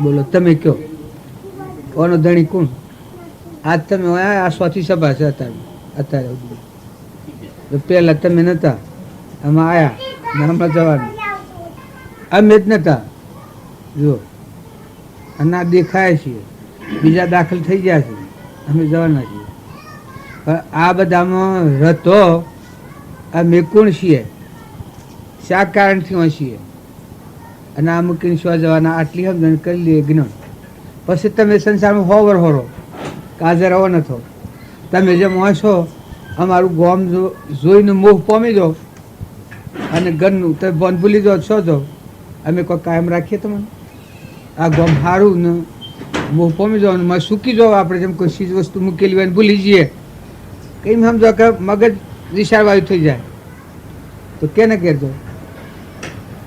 બોલો તમે કયો કોનો ધણી કોણ? આજ તમે આ 100થી સભા છે અત્યારે પહેલાં તમે નહોતા, આમાં આવ્યા ને હમણાં જવાનું. અમે જ નહોતા જો, અને આ દેખાય છીએ, બીજા દાખલ થઈ ગયા છે, અમે જવાના છીએ. પણ આ બધામાં રતો અમે કોણ છીએ? શા કારણથી હોય છીએ? અને આ મૂકીને શું જવાના? આટલી સમજણ કરી લઈએ જ્ઞાન. પછી તમે સંસારમાં હોવર હોરો કાજર હોવો નથો. તમે જેમ હોય છો અમારું ગોમ જોઈને મોહ પામી જાઓ અને ઘરનું તમે બોન ભૂલી જાઓ છો તો અમે કોઈ કાયમ રાખીએ તમને? આ ગોમ સારું ને મોહ પામી જાઓ ને સૂકી જાઓ. આપણે જેમ કોઈ ચીજ વસ્તુ મૂકેલી હોય ને ભૂલી જઈએ, કંઈ સમજો કે મગજ વિશાળવાયુ થઈ જાય તો કેને કહેજો?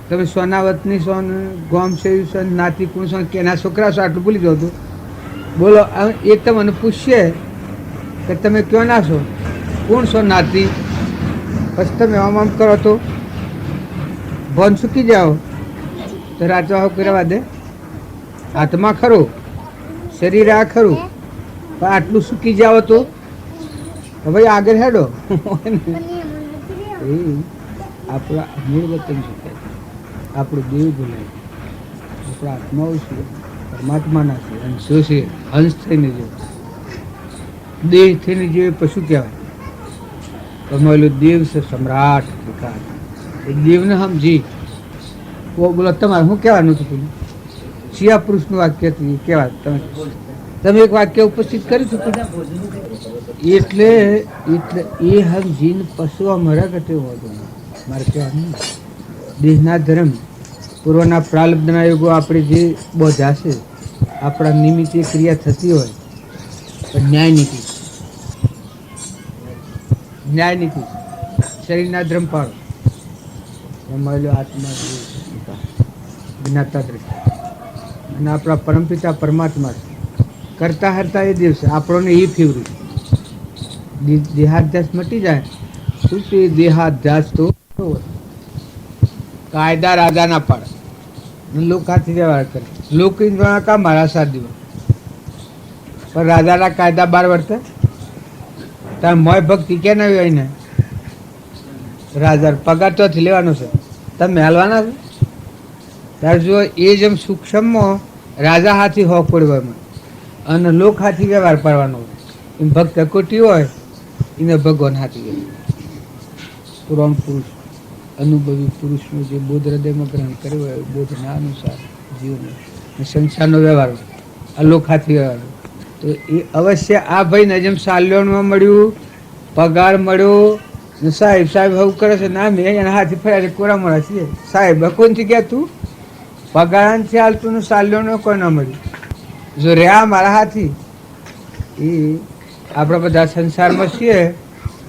તમે સોનાવતની સોન ગોમ છે સોન નાતી કુણ સોન કેના છોકરા છો આટલું ભૂલી જાઓ તો બોલો. એક તમને પૂછશે કે તમે ક્યાં ના છો, કોણ છો નાતી, પછી તમે આમ કરો તો ભોન સૂકી જાઓ તો રાચવા કરવા દે. આત્મા ખરો, શરીર આ ખરું, પણ આટલું સૂકી જાઓ તો ભાઈ આગળ હેડો. એ આપણા મૂળ વતન છે. આપણું દેહ ભૂલાય, આપણા આત્માઓ છે પરમાત્માના છે, અંશો છે, અંશ થઈને જીવે, દેહ થઈને જીવે પશુ કહેવાય. કમાયેલો દેવ છે સમ્રાટ વિકાર, એ દેવને સમજી બોલો. તમારે શું કહેવાનું હતું પેલું શિયા પુરુષનું વાક્ય હતું એ કહેવાય. તમે એક વાક્ય ઉપસ્થિત કરી શકો. એટલે એટલે એ સમજીને પશુ અમારા કટે હોતો મારે કહેવાનું દેહના ધર્મ પૂર્વના પ્રાલબ્ધના યુગો આપણે જે બોધા છે આપણા નિમિત્તે ક્રિયા થતી હોય પણ ન્યાય નીતિ શરીરના ધર્મ પાળો, રમાયેલો આત્મા જ્ઞાતા દ્રષ્ટિ અને આપણા પરમપિતા પરમાત્મા છે. કરતા હરતા એ દિવસે આપણને એ ફેવરું દેહાધ્યાસ મટી જાય શું તે દેહાધ્યાસ તો કાયદા રાજા ના પાડે, લોકો હાથી વ્યવહાર કરે, લોકો કા મારા સાથ દીવા પણ રાજાના કાયદા બાર વર્તે. તાર મોય ભક્તિ કે ના હોય ને રાજા પગાર તોથી લેવાનો છે, તમે હાલવાના છો. ત્યારે જો એ જેમ સૂક્ષ્મમાં રાજા હાથી હોક પડવા અને લોક હાથી વ્યવહાર પાડવાનો હોય, એમ ભક્ત કોટી હોય એને ભગવાન હાથી વ્યવહાર. પુરાણ પુરુષ અનુભવી પુરુષનું જે બોધ હૃદયમાં ગ્રહણ કર્યું હોય બોધના અનુસાર જીવન સંસારનો વ્યવહાર હોય, આ લોક હાથી વ્યવહાર હોય. તો એ અવશ્ય આ ભાઈને જેમ સાલ્યોનમાં મળ્યું, પગાર મળ્યો, સાહેબ સાહેબ હવું કરે છે ના મેં એના હાથી ફર્યા છે કોરા મળે છે સાહેબ કોનથી ગયા તું પગારાથી હાલતું ને સાલ્યોનો કોઈ ના મળ્યું. જો રહ્યા મારા હાથી એ આપણે બધા સંસારમાં છીએ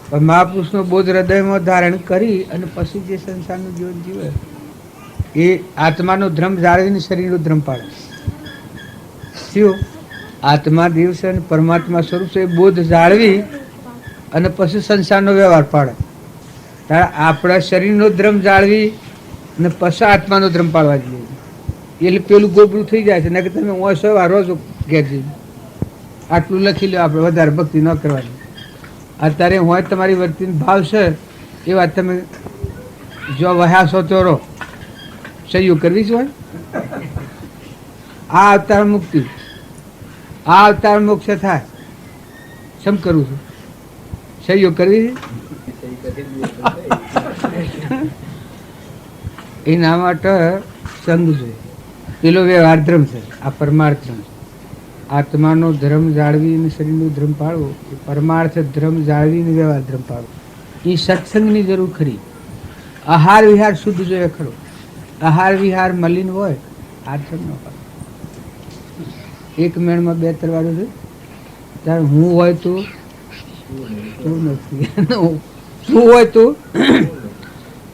પણ મહાપુરુષનો બોધ હૃદયમાં ધારણ કરી અને પછી જે સંસારનું જીવન જીવે એ આત્માનો ધર્મ જાળવીને શરીરનો ધર્મ પાડે. શું આત્મા દેવ છે અને પરમાત્મા સ્વરૂપ છે એ બોધ જાળવી અને પછી સંસારનો વ્યવહાર પાડે. ત્યારે આપણા શરીરનો ધર્મ જાળવી અને પછી આત્માનો ધર્મ પાડવા જોઈએ. એટલે પેલું ગોબરું થઈ જાય છે ને કે તમે ઓછો વારો છો ઘેર જઈને આટલું લખી લો, આપણે વધારે ભક્તિ ન કરવાની. અત્યારે હોય તમારી વર્તીનો ભાવ છે એ વાત તમે જો વહ્યા છો તો રહો, સહયોગ કરવી જ હોય. આ અવતાર મુક્તિ, આ અવતાર મોક્ષ થાય સમ કરું છું, સહયોગ કરવી એના માટે સંગ જોઈએ. પેલો વ્યવહાર ધર્મ છે, આ પરમાર્થ ધર્મ છે. આત્માનો ધર્મ જાળવીને શરીરનો ધર્મ પાળવો, એ પરમાર્થ ધર્મ જાળવીને વ્યવહાર ધર્મ પાળવો. એ સત્સંગની જરૂર ખરી. આહાર વિહાર શુદ્ધ જોઈએ ખરો. આહાર વિહાર મલિન હોય આ ધર્મ ન પાડો. એક મેળમાં બે તરવારો છે ત્યારે હું હોય તો તું નથી, તું હોય તો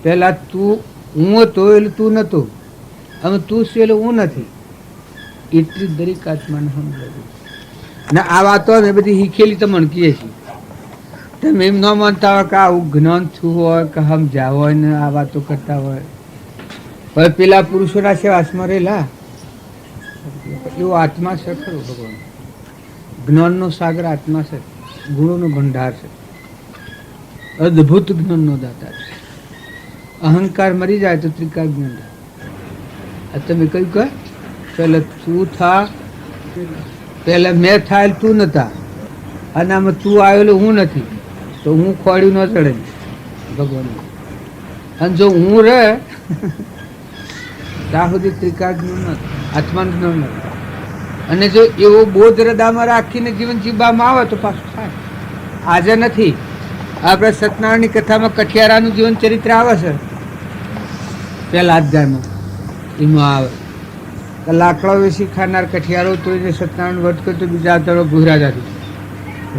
પેલા તું હું હતો એટલે તું નતો, હવે તું છે એટલે હું નથી. એટલી દરેક આત્માને સમજાવ્યું ને આ વાતો અમે બધી શીખેલી તમને કહીએ છીએ. તમે એમ ન માનતા હોય કે આવું જ્ઞાન થયું હોય કે સમજ્યા હોય ને આ વાતો કરતા હોય. હવે પેલા પુરુષોના સેવાસમાં રહેલા એવો આત્મા છે ખરો ભગવાન. જ્ઞાનનો સાગર આત્મા છે, ગુણોનો ભંડાર છે, અદ્ભુત જ્ઞાનનો દાતા છે. અહંકાર મરી જાય તો ત્રિકાળ જ્ઞાન થાય. તમે કહ્યું કે પેલા તું થા, પેલા મેં થાય તું નતા અને આમાં તું આવેલું હું નથી તો હું ખોડ્યું ન ચડે ભગવાન. અને જો હું રહે ત્યાં સુધી ત્રિકાળ જ્ઞાન નથી, આત્માનું જ્ઞાન નથી. અને જો એવો બોધ હૃદયમાં રાખીને જીવન જીવવામાં આવે તો પાછું થાય. આજે નથી. આપણે સત્યનારાયણની કથામાં કઠિયારાનું જીવન ચરિત્ર આવે છે પહેલા અધ્યાયમાં, એમાં આવે લાકડો વેસી ખાનાર કઠિયારો તો એને સત્યનારાયણ વ્રત કર્યું તો બીજા અવતારો ગુજરાત હતી,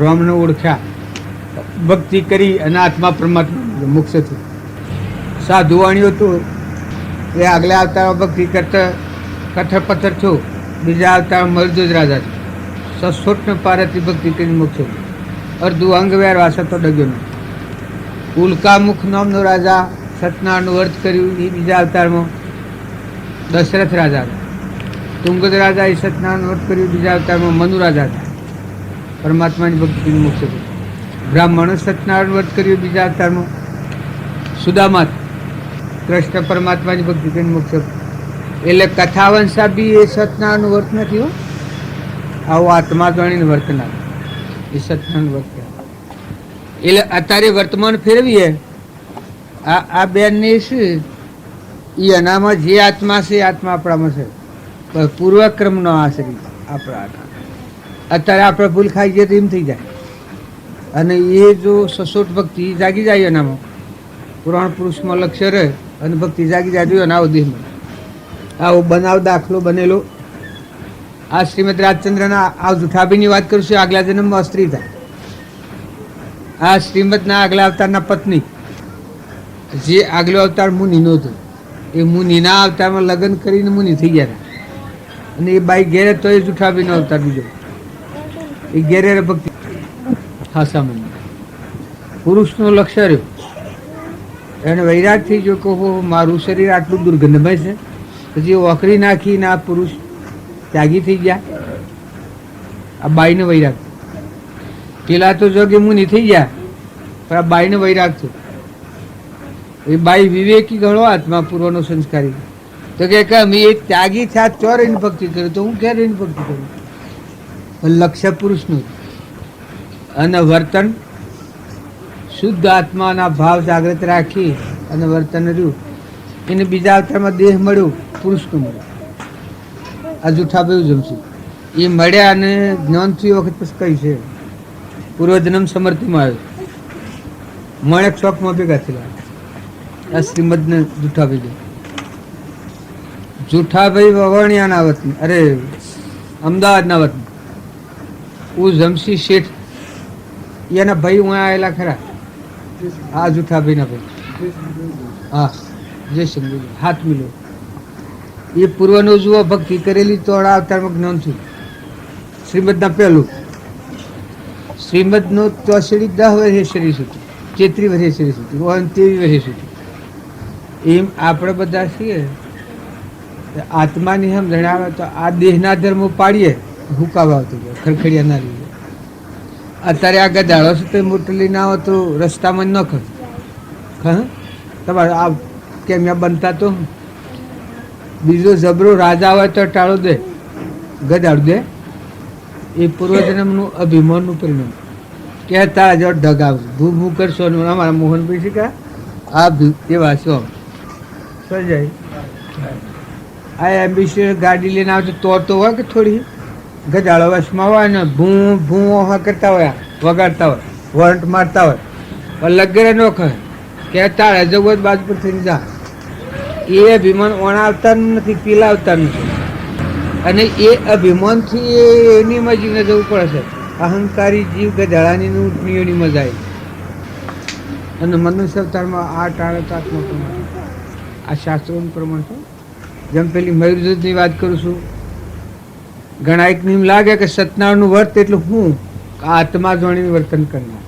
રોમને ઓળખ્યા, ભક્તિ કરી અને આત્મા પરમાત્મા મોક્ષ થયું. સાધુવાણીઓ હતું એ આગલા અવતારમાં ભક્તિ કરતા કથર પથ્થર થયું, બીજા અવતારમાં મરદોજ રાજા છે, સસોટને પારથી ભક્તિ કરીને મોક્ષ થયું. અર્ધું અંગ વેર વાસા તો ડગ્યો નહીં. ઉલ્કામુખ નામનો રાજા સત્યનારાયણનું વ્રત કર્યું એ બીજા અવતારમાં દશરથ રાજા હતા. તુંગદ રાજા એ સત્યનારાયણ વ્રત કર્યું બીજા અવતારમાં મનુ રાજા હતા, પરમાત્માની ભક્તિનું મોક્ષ થયું. બ્રાહ્મણો સત્યનારાયણ વ્રત કર્યું બીજા અવતારમાં સુદામા, કૃષ્ણ પરમાત્માની ભક્તિ કરીને મોક્ષ. એટલે કથાવંશા બી એ સતનારાયણનું વર્ત નથી હો. આવું આત્મા જાણીને વર્તન આવે એ સતનારાયણ વર્ત. એટલે અત્યારે વર્તમાન ફેરવીએ આ બેનને શું એ એનામાં જે આત્મા છે એ આત્મા આપણામાં છે. પૂર્વક્રમનો આશ્રિત આપણા અત્યારે આપણે ભૂલ ખાઈ જઈએ તો એમ થઈ જાય. અને એ જો સસોટ ભક્તિ જાગી જાય એનામાં, પુરાણ પુરુષમાં લક્ષ્ય રહે અને ભક્તિ જાગી જાય અને આવો દેહમાં આવો બનાવ દાખલો બનેલો. આ શ્રીમદ રાજચંદ્રના આ જુઠાભીની વાત કરું છું. આગલા જન્મમાં સ્ત્રી થાય. આ શ્રીમદના આગલા અવતારના પત્ની, જે આગલો અવતાર મુનિનો હતો, એ મુનિના અવતારમાં લગ્ન કરીને મુનિ થઈ ગયા. અને એ બાઈ ઘેરે તો એ જુઠાભીનો અવતાર બીજો, એ ઘેરે ભક્તિ ખાસા મને પુરુષનો લક્ષ્ય રહ્યો. એને વૈરાગ થઈ ગયો કે મારું શરીર આટલું દુર્ગંધમય છે, પછી ઓખરી નાખીને આ પુરુષ ત્યાગી થઈ ગયા. આ બાઈને વૈરાગ. પેલા તો જોગે મુનિ થઈ ગયા, પણ આ બાઈને વૈરાગ થયો. એ બાઈ વિવેકી ગણો આત્મા પૂર્વનો સંસ્કારી. તો કે અમે એ ત્યાગી થયા ચોર એની ભક્તિ કર્યું, તો હું ક્યારે એની ભક્તિ કરું? પણ લક્ષ્ય પુરુષનું અને વર્તન શુદ્ધ આત્માના ભાવ જાગૃત રાખી અને વર્તન રહ્યું. એને બીજા અવતારમાં દેહ મળ્યો, પુરુષનું મળ્યું. આ જૂઠાભાઈ જમશું એ મળ્યા અને જ્ઞાન થયું વખત પછી કઈ છે પૂર્વજન્મ સમર્થમાં આવ્યો. મળે શોખમાં ભેગા થયેલા. આ શ્રીમદને જૂઠાભાઈ વવાણિયાના વતની, અરે અમદાવાદના વતની. હું જમશી શેઠ એના ભાઈ હું આવેલા ખરા. આ જૂઠાભાઈના ભાઈ, હા જયશંકર હાથ મિલો. એ પૂર્વનો જુઓ ભક્તિ કરેલી તો અવતારમાં જ્ઞાન થયું. શ્રીમદના પહેલું શ્રીમદનો ચોસડી 10 વર્ષે શરીર સુધી, 33 વર્ષે શરીર સુધી, 23 વર્ષે સુધી. એમ આપણે બધા છીએ. આત્માની હમ જણાવે તો આ દેહના ધર્મો પાડીએ હુકાવા આવતો ગયો, ખરખડિયા ના લીધે. અત્યારે આ ગધાડો છે તો મોટલી ના હોય તો રસ્તામાં ન ખર તમારે આ કેમ બનતા તો બીજો જબરો રાજા હોય તો ટાળો દે, ગધાડું દે. એ પૂર્વજન્મનું અભિમાનનું પરિણામ. કહેતા જો ઢગ આવશે, ભૂ ભૂ કરશો ને અમારા મોહનભાઈ છે કે આ એવા છો જાય. આ એમ્બિશિયસ ગાડી લઈને આવે તો હોય કે થોડી ગજાળો વશમાં હોય ને ભૂ ભૂ કરતા હોય, વગાડતા હોય, વોરંટ મારતા હોય, પણ લગેરે ન કહે કે તારે જગત બાજુ પર થઈને જા. એ અભિમાન ઓણા આવતાનું નથી, પેલા આવતાનું છે. અને એ અભિમાનથી એની મજીને જવું પડે છે. અહંકારી જીવ ગજાળાની ઊંટની મજા આવી. અને મનુષ્ય અવતારમાં આ ટાળતાત્મક આ શાસ્ત્રોનું પ્રમાણ છે. જેમ પેલી મયુરજ્યોતની વાત કરું છું, ઘણા એક નિયમ લાગે કે સત્યનારાયણનું વર્ત એટલે હું આત્મા જાણીને વર્તન કરનાર,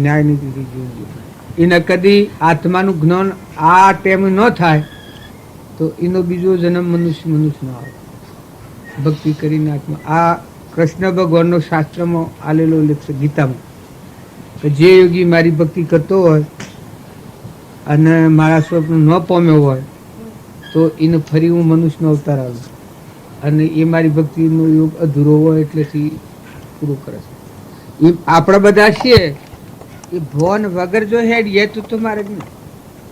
ન્યાય નીતિ જીવન. એને કદી આત્માનું જ્ઞાન આ ટાઈમ ન થાય તો એનો બીજો જન્મ મનુષ્ય ન આવે. ભક્તિ કરીને આત્મા. આ કૃષ્ણ ભગવાનનો શાસ્ત્રમાં આલેલો ઉલ્લેખ છે ગીતામાં, કે જે યોગી મારી ભક્તિ કરતો હોય અને મારા સ્વપ્ન ન પામ્યો હોય તો એને ફરી હું મનુષ્યનો અવતાર આવું અને એ મારી ભક્તિનો યોગ અધૂરો હોય એટલેથી પૂરું કરે છે. એ આપણે બધા છીએ એ ભોન વગર જો હેડીએ તો મારે જ નહીં.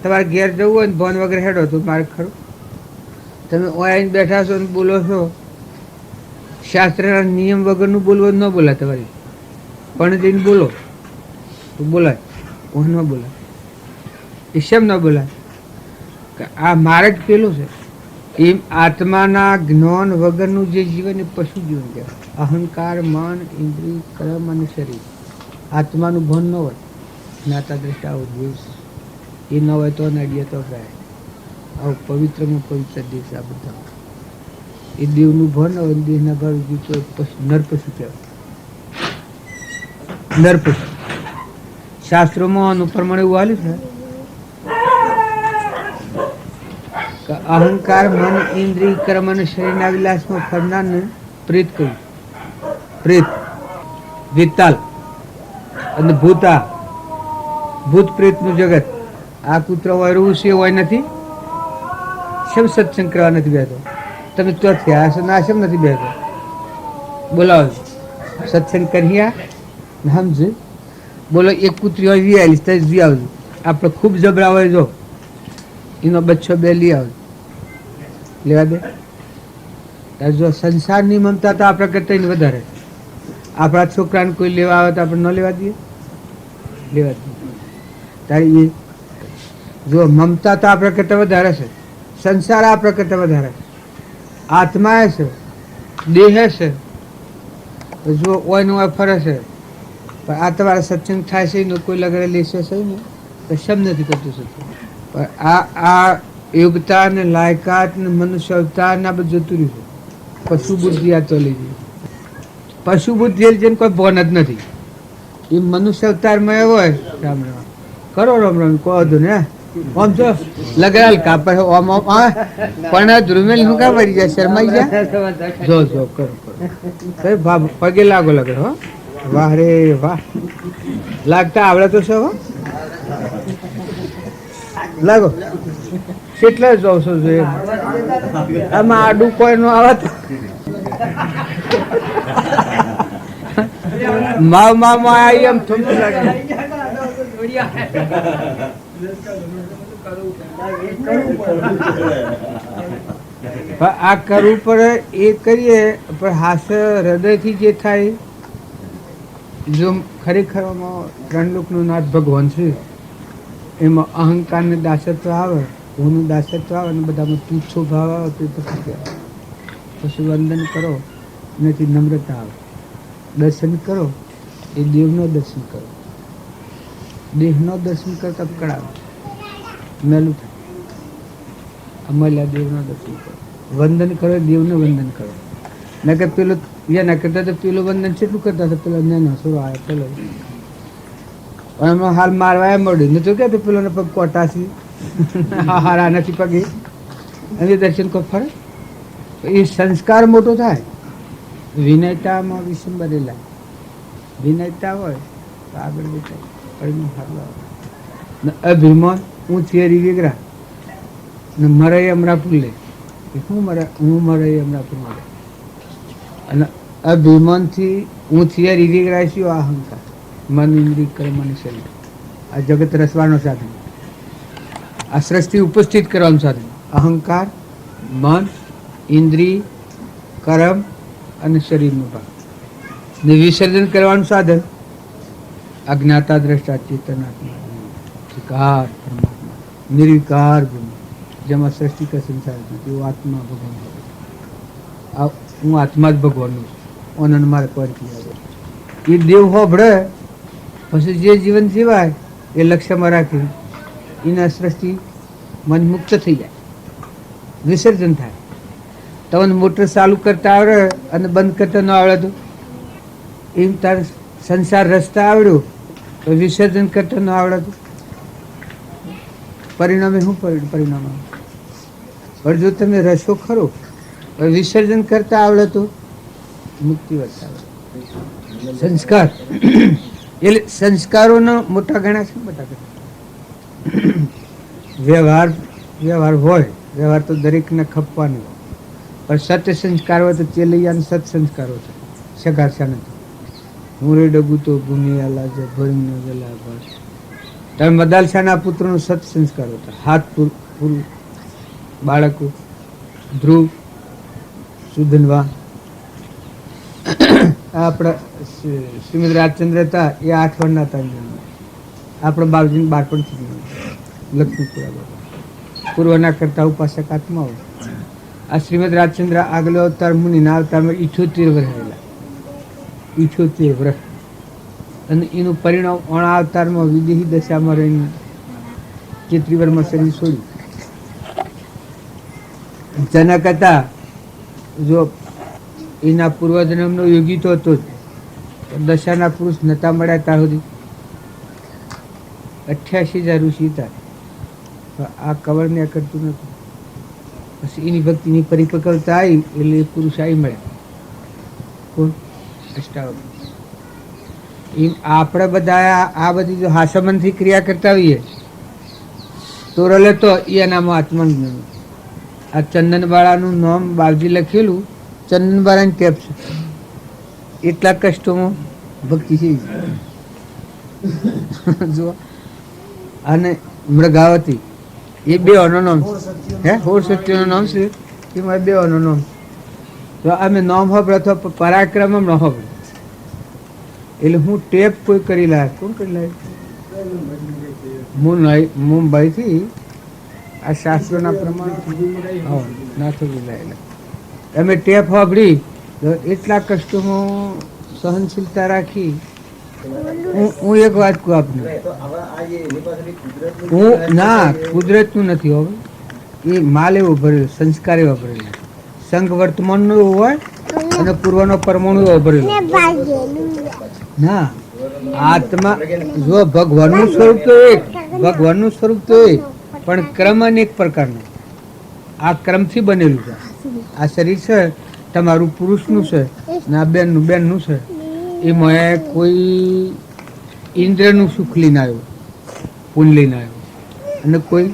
તમારે ઘેર જવું હોય ને ભોન વગર હેડો તો મારે ખરું. તમે ઓયાઈને બેઠા છો ને બોલો છો, શાસ્ત્રના નિયમ વગરનું બોલવું ન બોલાય. તમારી પણ જઈને બોલો તો બોલાય, ઓહ ન બોલાય. એ શેમ ન બોલાય? આ મારે જ પેલું છે. એમ આત્માના જ્ઞાન વગરનું જે જીવન એ પશુ જીવન કહેવાય. અહંકાર, મન, ઇન્દ્રિય, કર્મ અને શરીર, આત્માનું ભાન ન હોય, જ્ઞાતા દ્રષ્ટા ઉદ્વેષ એ ન હોય તો નડીએ તો ગાય. આવું પવિત્રમાં પવિત્ર દેશ આ બધા. એ દેવનું ભાન હોય, દેહના ભાવ જીતો નર પશુ કહેવાય. નર પશુ શાસ્ત્રોમાં આનું પ્રમાણે એવું હાલ્યું છે કે અહંકાર, મન, ઇન્દ્રિય, કર્મ અને શરીરના વિલાસમાં ફરનારને પ્રેત કહ્યું. પ્રેત, વેતાલ અને ભૂતા, ભૂત પ્રેતનું જગત આ કૂતરો વરવું છે હોય નથી, શેમ સત્સંગ કરવા નથી બેઠો? તમે તો થયા છો ના, શેમ નથી બેઠો? બોલાવો સત્સંગ કરી સમજ. બોલો એક કૂતરી હોય વી આવીશ તો વી આવજો. આપણે ખૂબ જબરા હોય જો એનો બચ્ચો બે લઈ આવજો, લેવા દે. જો સંસારની મમતા તો આપણે કરતા વધારે. આપણા છોકરાને કોઈ લેવા આવે તો આપણે ન લેવા દઈએ? લેવા દઈએ. તારી એ જો મમતા તો આપણે કરતા વધારે છે, સંસાર આપણે કરતા વધારે છે, આત્મા છે, દેહ છે, જો ઓયનું ઓય ફરે છે. પણ આ તમારા સત્સંગ થાય છે ને કોઈ લગડે લેશે છે ને તો શમ નથી કરતું સત્સંગ. પણ આ યોગતા ને લાયકાત ને મનુષ્ય અવતાર ને આ બધું જતું રહ્યું છે. પશુ બુદ્ધિ આ ચાલી ગઈ. પશુ બુદ્ધિ જેને કોઈ ભોન જ નથી. એ મનુષ્ય અવતારમાં એવો હોય રામ રામ કરો, રામ રામ કહો દો ને આમ જો લગાડ કાપડ આમ આમ પણ ધ્રુમેલ શું કામ મરી જાય, શરમાઈ જાય. જો જો કરો કરો પગે લાગો લગડ. હો વાહ રે વાહ, લાગતા આવડે તો છે. હો લાગો કેટલા જાવ છો જોઈએ આમાં આડું કોઈ નું આવત માં આવી એમ થોડું લાગે. આ કરવું પડે એ કરીએ, પણ હાસ્ય હૃદયથી જે થાય. જો ખરેખર ત્રણ લોકનો નાથ ભગવાન છે, એમાં અહંકાર ને દાસત્વ આવે, હુંનું દાસત્વ આવે ને બધામાં તુચ્છો ભાવ આવે તો પછી વંદન કરો, એનાથી નમ્રતા આવે. દર્શન કરો એ દેવનો દર્શન કરો, દેહનો દર્શન કરતા કળાવે મેલું થાય. અમલ્યા દેવનો દર્શન કરો, વંદન કરો દેવને વંદન કરો. ના કે પેલું ના કરતા તો પેલું વંદન કેટલું કરતા હતા પેલા ના સુરો આવે પેલો. પણ એમાં હાલ મારવા મળ્યું ને તો કે પેલો પગ કોટાસી હારા નથી પગે એને દર્શન કોઈ ફરે. એ સંસ્કાર મોટો થાય. વિનયતામાં વિસંબરેલા વિનયતા હોય તો આગળ બેઠા પરિણામ સારું આવે. અભિમાન ઊંચી હરી વેગરા ને મરે હમણાં ભૂલે હું મરે હમણાં ભૂલે. અને અભિમાનથી ઊંચી હરી વેગરા શું અહંકાર, મન ઇન્દ્રિય કર્મ અને શરીર. આ જગત રસવાનો સાધન, આ સૃષ્ટિ ઉપસ્થિત કરવાનું સાધન. અહંકાર, મન, ઇન્દ્રિય, કર્મ અને શરીરનો ભાગ ને વિસર્જન કરવાનું સાધન અજ્ઞાતા દ્રષ્ટા ચેતનાત્મા વિકાર પરમાત્મા નિર્વિકાર બ્રહ્મ, જેમાં સૃષ્ટિ કા સંસાર નથી. આત્મા ભગવાન, હું આત્મા જ ભગવાનનું છું. ઓનન મારે કોઈ એ દેવ હોભળે પછી જે જીવન જીવાય એ લક્ષ્યમાં રાખી એના સૃષ્ટિ મન મુક્ત થઈ જાય, વિસર્જન થાય. તમને મોટર ચાલુ કરતા આવડે અને બંધ કરતા ન આવડે તો એમ તારે સંસાર રસ્તા આવડ્યો તો વિસર્જન કરતા ન આવડે તો પરિણામે શું પરિણામ આવે? પણ જો તમે રસો ખરો વિસર્જન કરતા આવડે તો મુક્તિ વધતા આવડે. સંસ્કાર એટલે સંસ્કારોનો મોટા ગણા છે. મોટા ગણા વ્યવહાર હોય, વ્યવહાર તો દરેકને ખપવાનો હોય, પણ સત્ય સંસ્કાર હોય તો ચેલૈયાને સત સંસ્કારો છે. સગાસા નથી. હું રે ડગુ તો ભૂમિ આલા છે ભરીને ગલા ભાસ. તમે મદાલશાના પુત્રનો સત સંસ્કાર હતા. હાથ પુરુષ બાળકો ધ્રુવ સુધનવા આપણા શ્રીમદ રાજચંદ્ર હતા એ 8 વર્ષના હતા. આપણે બાળજીને બાળપણથી લક્ષ્મીપુરા બાબા પૂર્વના કરતા ઉપાસક આત્માઓ. આ શ્રીમદ રાજચંદ્ર આગલો અવતાર મુનિના અવતારમાં 78 વર્ષ રહેલા. 78 વર્ષ. અને એનું પરિણામ 9 અવતારમાં વિદેહી દશામાં રહીને 33 વર્ષમાં શરીર છોડ્યું. જનક હતા, જો એના પૂર્વજન્મનો યોગી તો હતો જ, દશાના પુરુષ નતા મળ્યા ત્યાં સુધી 88,000 ઋષિ હતા. આ કવરને કરતું નતું. પછી એની ભક્તિની પરિપક્વતા આવી એટલે એ પુરુષ આવી મળ્યા. કોણ? અષ્ટાવક્ર. એમ આપણે બધા આ બધી જો હાસમનથી ક્રિયા કરતા હોઈએ, તોરલે તો એ એનામાં આત્મજ્ઞાન. આ ચંદનબાળાનું નામ બાવજી લખેલું, ચંદનબાળાની ટેપ છે. એટલા કષ્ટોમાં ભક્તિ છે. જો અને મૃગાવતી એ બે નામ હે, હોળ સત્યનું નામ છે. એમાં બે નામ તો અમે નામ હોબળે તો પરાક્રમ ન હોબળે. એટલે હું ટેપ કોઈ કરી લાયા. કોણ કરી લાય? મુંબઈથી આ શાસ્ત્રોના પ્રમાણે નાથો લાયેલા. અમે ટેપ હોબળી તો એટલા કષ્ટોમાં સહનશીલતા રાખી. હું એક વાત કહું આપને, હું ના કુદરતનું નથી હવે, એ માલ એવો ભરેલો, સંસ્કાર એવા ભરેલા, સંઘ વર્તમાનનો એવો હોય અને પૂર્વનો પરમાણુ એવો ભરેલો. ના આત્મા જો ભગવાનનું સ્વરૂપ તો એક, ભગવાનનું સ્વરૂપ તો એક, પણ ક્રમ અનેક પ્રકારનો. આ ક્રમથી બનેલું છે. આ શરીર છે તમારું પુરુષનું છે ને આ બેનનું છે. એમાં કોઈ ઇન્દ્રનું સુખ લઈને આવ્યો, પૂન લઈને આવ્યો, અને કોઈ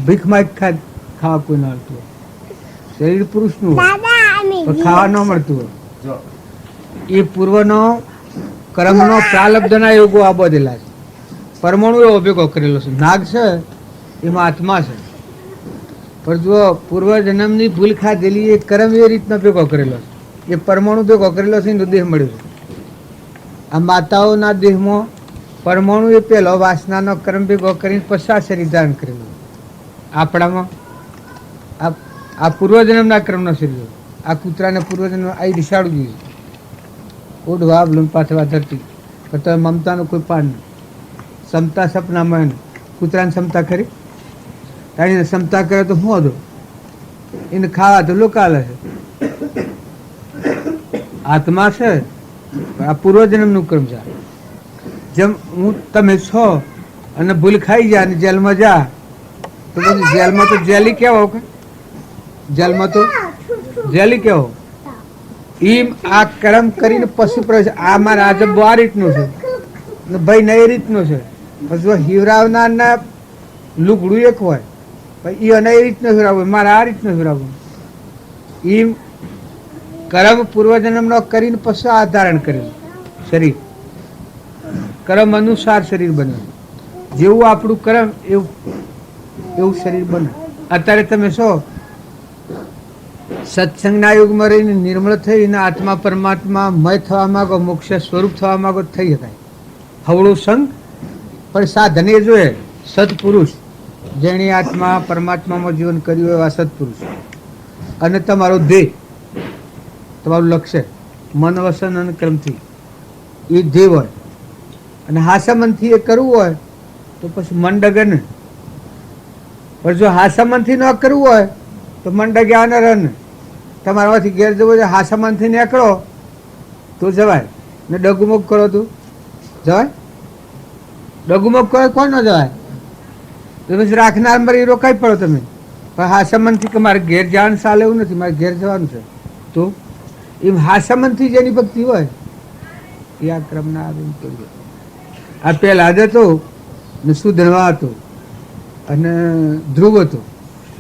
ભીખમાં ખાવા કોઈ ન મળતું હોય. શરીર પુરુષનું હોય પણ ખાવા ન મળતું હોય. એ પૂર્વનો કર્મનો પ્રાલબ્ધના યોગો આ બધેલા છે. પરમાણુ એવો ભેગો કરેલો છે. નાગ છે એમાં આત્મા છે, પણ જો પૂર્વ જન્મની ભૂલ ખાધેલી એ કર્મ એ રીતનો ભેગો કરેલો છે. એ પરમાણુ ભેગો કરેલો છે એનો દેહ મળ્યો છે. આ માતાઓના દેહમાં પરમાણુ એ પહેલો વાસનાનો કર્મ ભેગો કરીને પશ્ચાત શરીર ધારણ કરેલું. આપણામાં આ પૂર્વજન્મના ક્રમનો શરીર. આ કૂતરાને પૂર્વજન્મ આ દિશાડું જોઈએ. ઓઢવા બ્લમ પાથવા ધરતી પણ તમે મમતાનો કોઈ પાડ નહીં. ક્ષમતા સપનામાં કૂતરાની ક્ષમતા ખરી? તારીને ક્ષમતા કરે તો હું હતો એને ખાવા તો લોકાલે છે. આત્મા છે આ પૂર્વજન્મનું કર્મ છે. જેમ હું તમે છો અને ભૂલ ખાઈ જાય અને જેલમાં જા તો પછી જેલમાં તો જેલી કેવો કે જેલમાં તો જેલી કેવો એમ આ કર્મ કરીને પછી પ્રવેશ. આ મારા આજબ આ રીતનું છે ને ભાઈ ને એ રીતનું છે. પછી જો હિવરાવનારના લુગડું એક હોય એ અને એ રીતનું હિવરાવું, મારે આ રીતનું હિવરાવું. એમ કર્મ પૂર્વજન્મનો કરીને પછી આ ધારણ કરેલું શરીર. કર્મ અનુસાર શરીર બને. જેવું આપણું કર્મ એવું શરીર બને. અત્યારે તમે છો સત્સંગના યુગમાં રહીને નિર્મળ થઈને આત્મા પરમાત્મા મય થવા માંગો, મોક્ષ સ્વરૂપ થવા માંગો થઈ શકાય. હવળું સંગ પણ સાધન એ જોઈએ સત્પુરુષ, જેણે આત્મા પરમાત્મામાં જીવન કર્યું એવા સત્પુરુષ. અને તમારો ધ્યેય, તમારું લક્ષ્ય મન વસન અને ક્રમથી એ ધ્યેય હોય અને હાસામનથી એ કરવું હોય તો પછી મન ડગે ને. પણ જો હાસામનથી ન કરવું હોય તો મન ડગ્યા ન રહે ને. તમારામાંથી ઘેર જવો છે, હાસામનથી નીકળો તો જવાય ને ડગુમગ કરો તો જવાય? ડગુમગ કરો કોણ ન જવાય? તો પછી રાખનાર મરી રોકાઈ પડો તમે. પણ હાસામનથી કે મારે ઘેર જવાનું ચાલે એવું નથી, મારે ઘેર જવાનું છે તો એમ હાસામનથી જેની ભક્તિ હોય એ આ ક્રમના આવે. આ પહેલા હતો ને સુધરવા હતો અને ધ્રુવ હતો.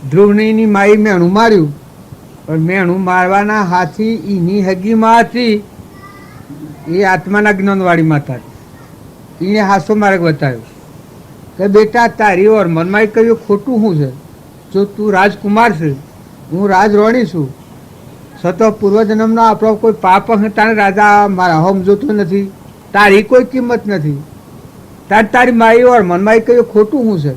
ધ્રુવને એની માઈ મેણું માર્યું, પણ મેણું મારવાના હાથી એની હગીમાં હતી. એ આત્માના જ્ઞાનવાળી માતા હતી. એને હાસો માર્ગ બતાવ્યો કે બેટા તારી ઓર મનમાં કહ્યું ખોટું શું છે? જો તું રાજકુમાર છે, હું રાજરોણી છું, છતાં પૂર્વજન્મનો આપણો કોઈ પાપ તારે રાજા મારા હોમ જોતો નથી, તારી કોઈ કિંમત નથી. તારી માઈ ઓર મનમાં કહ્યું ખોટું શું છે?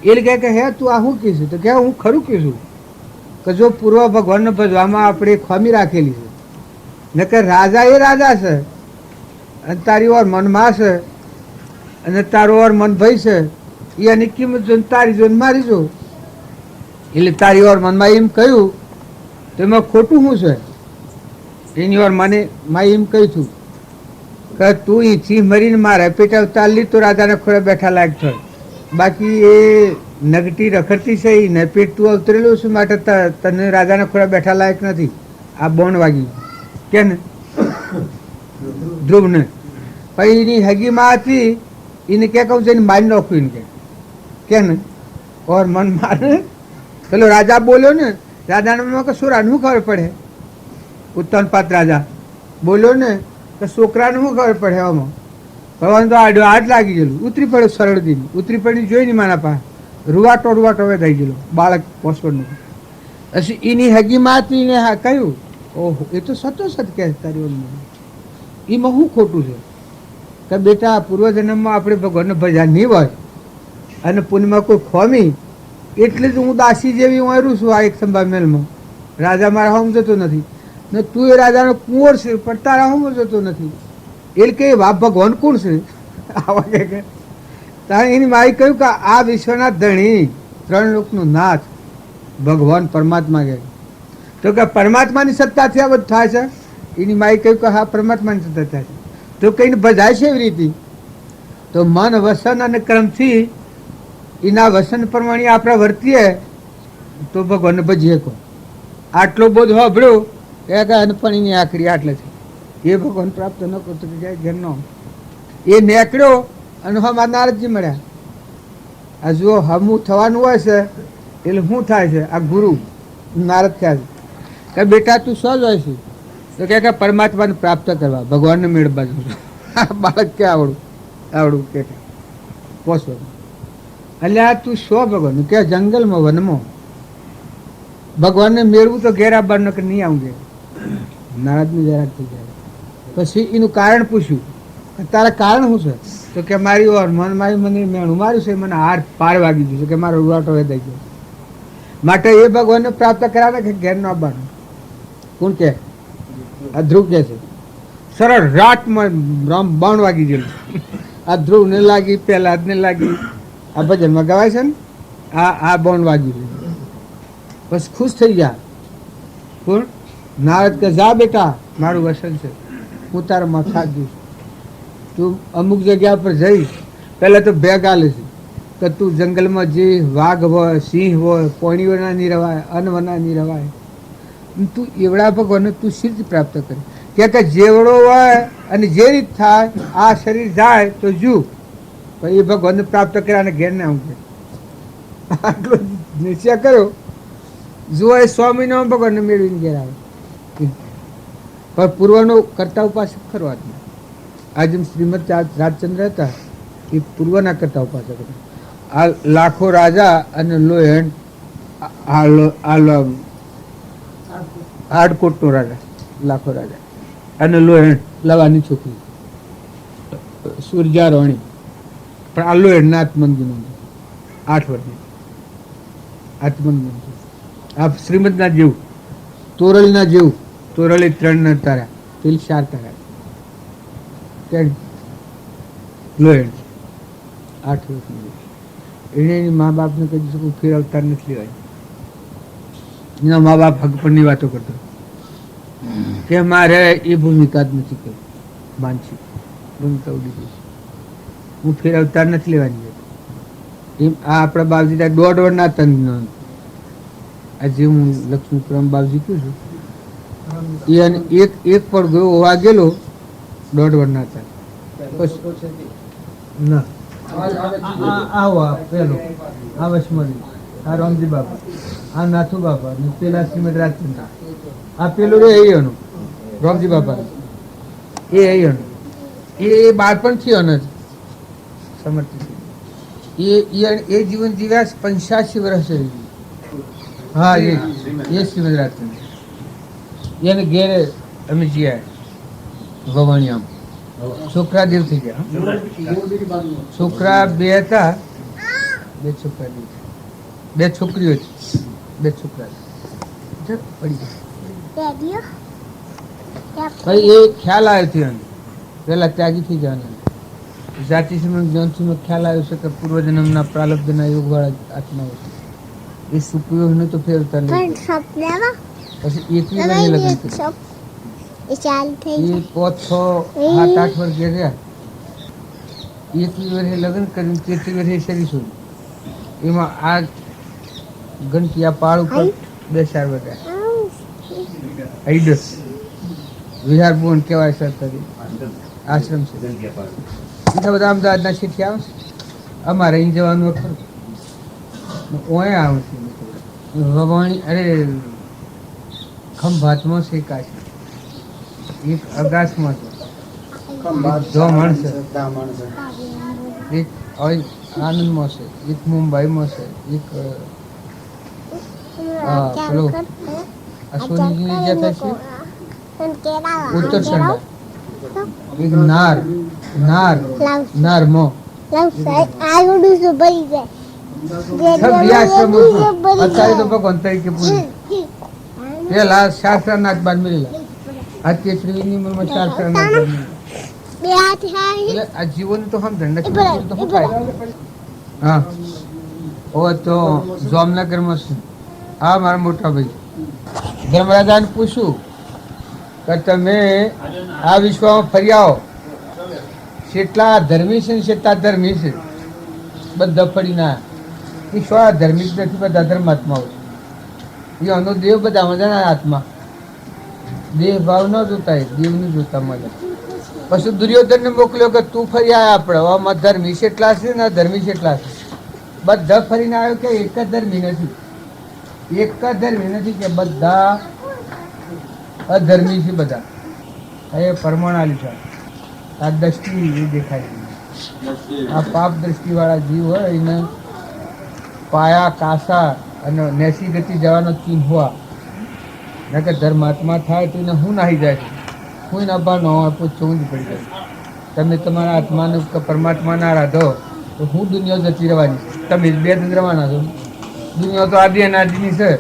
એટલે કહે કે હે તું આ શું કહીશું? તો કે હું ખરું કહીશું કે જો પૂર્વ ભગવાનને ભજવામાં આપણે ખામી રાખેલી છે ને કે રાજા એ રાજા છે અને તારી ઓર મનમાં છે અને તારો ઓર મન ભાઈ છે એ એની કિંમત જોઈને તારી જોઈને મારી જો. એટલે તારી ઓર મનમાં એમ કહ્યું તો એમાં ખોટું શું છે? એની ઓર મને માએ એમ કહ્યું છું કે તું અહીંથી મરીને મારે પેટ અવતાર લી તો રાજાને ખોળે બેઠા લાયક થાય. બાકી એ નગટી રખડતી છે ને પેટ તું અવતરેલું છે માટે તને રાજાને ખોળે બેઠા લાયક નથી. આ બોન વાગી કે ને ધ્રુવને પછી એની હગીમાં હતી એને કે કહું છે એને મારી નાખું એને કે ને ઓર મન મારે પેલો રાજા બોલ્યો ને, રાજાને કશું રાનું ખબર પડે, ઉત્તનપાત રાજા બોલ્યો ને તો છોકરાને શું ખબર પડે? આમાં ભગવાન તો આડો હાથ લાગી ગયેલું, ઉતરી પડ્યો સરળથી, ઉતરી પડી જોઈ ને મારા પાસે રૂવાટો હવે થઈ ગયેલો બાળક પોસ્ટનું. પછી એની હગી માતી ને હા કહ્યું, ઓહો એ તો સતો સત કહે તારી એમાં શું ખોટું છે કે બેટા પૂર્વજન્મમાં આપણે ભગવાનને ભજ્યા નહીં હોય અને પુણ્યમાં કોઈ ખોમી એટલે જ હું દાસી જેવી હું આવ્યું છું આ એક સંભાળ મેલમાં. રાજા મારા હોમ જતો નથી ને તું એ રાજાનો કુંવર છે પણ તારા હોમ જતો નથી. એટલે કે બાપ ભગવાન કોણ છે? આવા કે તારે એની માએ કહ્યું કે આ વિશ્વના ધણી, ત્રણ લોકનો નાથ ભગવાન પરમાત્મા કહે. તો કે પરમાત્માની સત્તાથી આ બધું થાય છે? એની માએ કહ્યું કે હા પરમાત્માની સત્તા થાય છે. તો કઈને ભજાય છે એવી રીતે? તો મન વસન અને કર્મથી એના વસન પ્રમાણે આપણે વર્તીએ તો ભગવાનને ભજીએ કહો. આટલો બોધ સાંભળ્યો કે પણ એની આખરી આટલે છે એ ભગવાન પ્રાપ્ત ન કરતો કે જાય ઘરનો એ નીકળ્યો અને હમણાં નારદજી મળ્યા. આ જુઓ હમું થવાનું હોય છે એટલે શું થાય છે? આ ગુરુ નારદ થયા છે કે બેટા તું શું જ હોય છે? તો કે પરમાત્માને પ્રાપ્ત કરવા, ભગવાનને મેળવવા જવું. બાળક કે આવડું કે પોષો એટલે આ તું શું ભગવાન કે જંગલમાં વનમાં ભગવાનને મેળવું તો ઘેર આવવાનું કે નહીં આવું. નારદની જરાક થઈ જાય. પછી એનું કારણ પૂછ્યું, તારા કારણ શું છે? તો કે મારી ઓર મારી મને મેણું માર્યું છે, મને હાર પાર વાગી ગયું છે કે મારો રૂવાટો વેદાઈ ગયો માટે એ ભગવાનને પ્રાપ્ત કરાવે કે ઘેર ન આવવાનું. કોણ કે? આ ધ્રુવ કે છે સરળ રાતમાં બાણ વાગી ગયેલું. આ ધ્રુવ ને લાગી, પ્રહલાદ ને લાગી, આ ભજનમાં ગવાય છે ને આ બાણ વાગી ગયું. બસ ખુશ થઈ ગયા. કોણ? નારદ કે જા બેટા મારું વસન છે, હું તારા માથા દઈશ. તું અમુક જગ્યા પર જઈશ પહેલાં તો ભેગ આલે છે કે તું જંગલમાં જે વાઘ હોય, સિંહ હોય, પોણીઓના નહીં રવાય, અનવના નહીં રવાય. તું એવડા ભગવાનને તું સિદ્ધ પ્રાપ્ત કરે કે જેવડો હોય અને જે રીત થાય આ શરીર જાય તો જુ એ ભગવાનને પ્રાપ્ત કર્યા અને ઘેર ના આવું. આટલો નિશ્ચય કર્યો. જુઓ એ 100 મહિનામાં ભગવાનને મેળવીને ઘેર આવે. પણ પૂર્વનો કરતા ઉપાસક ખરો આદમી. આ જેમ શ્રીમદ રાજચંદ્ર હતા એ પૂર્વના કરતા ઉપાસક હતા. આ લાખો રાજા અને લોહેણ હાડકોટનો રાજા, લાખો રાજા અને લોહેણ લવાની છોકરી સૂર્યારોહણી. પણ આ લોહેણના આત્મનગીનો 8 વર્ષની આત્મનગીનો. આ શ્રીમદના જેવું, તોરલના જેવું. તોરલે 3 તારા, પેલી 4 તારા. લોહેણ 8 વર્ષની. એને એની મા બાપને કહી શકું ફેર અવતાર નથી લેવાય. એના મા બાપ હક પરની વાતો કરતો કે મારે એ ભૂમિકા જ નથી કરી, માનસિક ભૂમિકા ઉડી ગઈ, હું ફેર અવતાર નથી લેવાની. એમ આ આપણા બાપજી 1.5 વર્ષના તંગ આજે હું લક્ષ્મીપુરમ બાપજી કહું છું એ એક પણ ગયો હોવા ગયેલો 1.5 વર્ષના હતા. ના આવો પેલો આ વસમણી, આ રામજી બાપા, આ નાથુ બાપા ને પેલા શ્રીમદ રાજચંદ્ર. આ પેલું રે અહીંયાનું રામજી બાપા એ અહીંયાનું એ બાળપણથી અનજ સમર્પિત. એ જીવન જીવ્યા 85 વર્ષ. હા એ શ્રીમદ રાજચંદ્ર. એને ઘેરે અમે જીયા ભવાણીયામ. છોકરા દેવ થઈ ગયા. છોકરા 2 હતા, 2 છોકરા દેવ, 2 છોકરીઓ હતી, 2 છોકરા પડી ગયા. એ ખ્યાલ આવ્યો થયો પેલા ત્યાગી થઈ જવાના. જાતિ સમય જ્ઞાનથી ખ્યાલ આવ્યો છે કે પૂર્વજન્મના પ્રાલબ્ધના યોગ વાળા આત્માઓ છે. એ સુપયોગને તો ફેરવતા નહીં. પછી 21 વર્ષે લગ્ન કર્યું. એ 5, 6, 7, 8 વર્ષ ગયા. 21 વર્ષે લગ્ન કર્યું, 33 વર્ષે શરીર છોડ્યું. એમાં આ ઘંટિયા પાળ ઉપર 2 4 બધા આઈડસ વિહાર ભુવન કહેવાય સરકારી આશ્રમ છે. બધા અમદાવાદના શીઠી આવે છે. અમારે અહીં જવાનું ખરું. ઓય આવું છું ભગવાણી અરે ખંભાતમાં શેકાશે, એક અગાસમાં છે, જો માણસે એક આનંદમાં છે, એક મુંબઈમાં છે, એક પેલો અશ્વની જે થશે ઉત્તરસંડા, એક નારમાં અત્યારે તો ભગવાન તરીકે પૂરી પેલા શાસ્ત્રનાથ બાદ મળેલા, અત્યારે શ્રીની ઉંમરમાં શાસ્ત્રનાથ બાદ મળેલા. એટલે આ જીવન તો સમજણ નથી તો શું થાય? હા ઓ તો જામનગરમાં છે. હા મારા મોટા ભાઈ ધર્મરાજાને પૂછ્યું કે તમે આ વિશ્વમાં ફરી આવો, કેટલા ધર્મી છે ને કેટલા ધર્મી છે, બધા ફરી ના એ શું ધર્મિક નથી, બધા ધર્માત્માઓ એ અનુદેવ બધા મજાના આત્મા, દેહ ભાવ ન જોતા એ દેવને જોતા મળે. પછી દુર્યોધનને મોકલ્યો કે તું ફરી આવ્યા આપણે આમાં ધર્મી કેટલા છે ને ધર્મી કેટલા છે, બધા ફરીને આવ્યો કે એક જ ધર્મી નથી, એક જ ધર્મી નથી કે બધા અધર્મી છે. બધા એ પરમાણાલી છે. આ દ્રષ્ટિ એ દેખાય છે. આ પાપ દ્રષ્ટિવાળા જીવ હોય એને પાયા કાસા અને નેસી ગતિ જવાનો ચિહ્ન હોવા કે ધર્માત્મા થાય તો એને હું નાહી જાય છે, હું એને અભા ન હોય પૂછવું જ પડી જાય. તમે તમારા આત્માને પરમાત્મા ના રાધો તો હું દુનિયા જતી રહેવાની, તમે બે દિન રહેવાના છો. દુનિયા તો આદિ અનાદિની છે.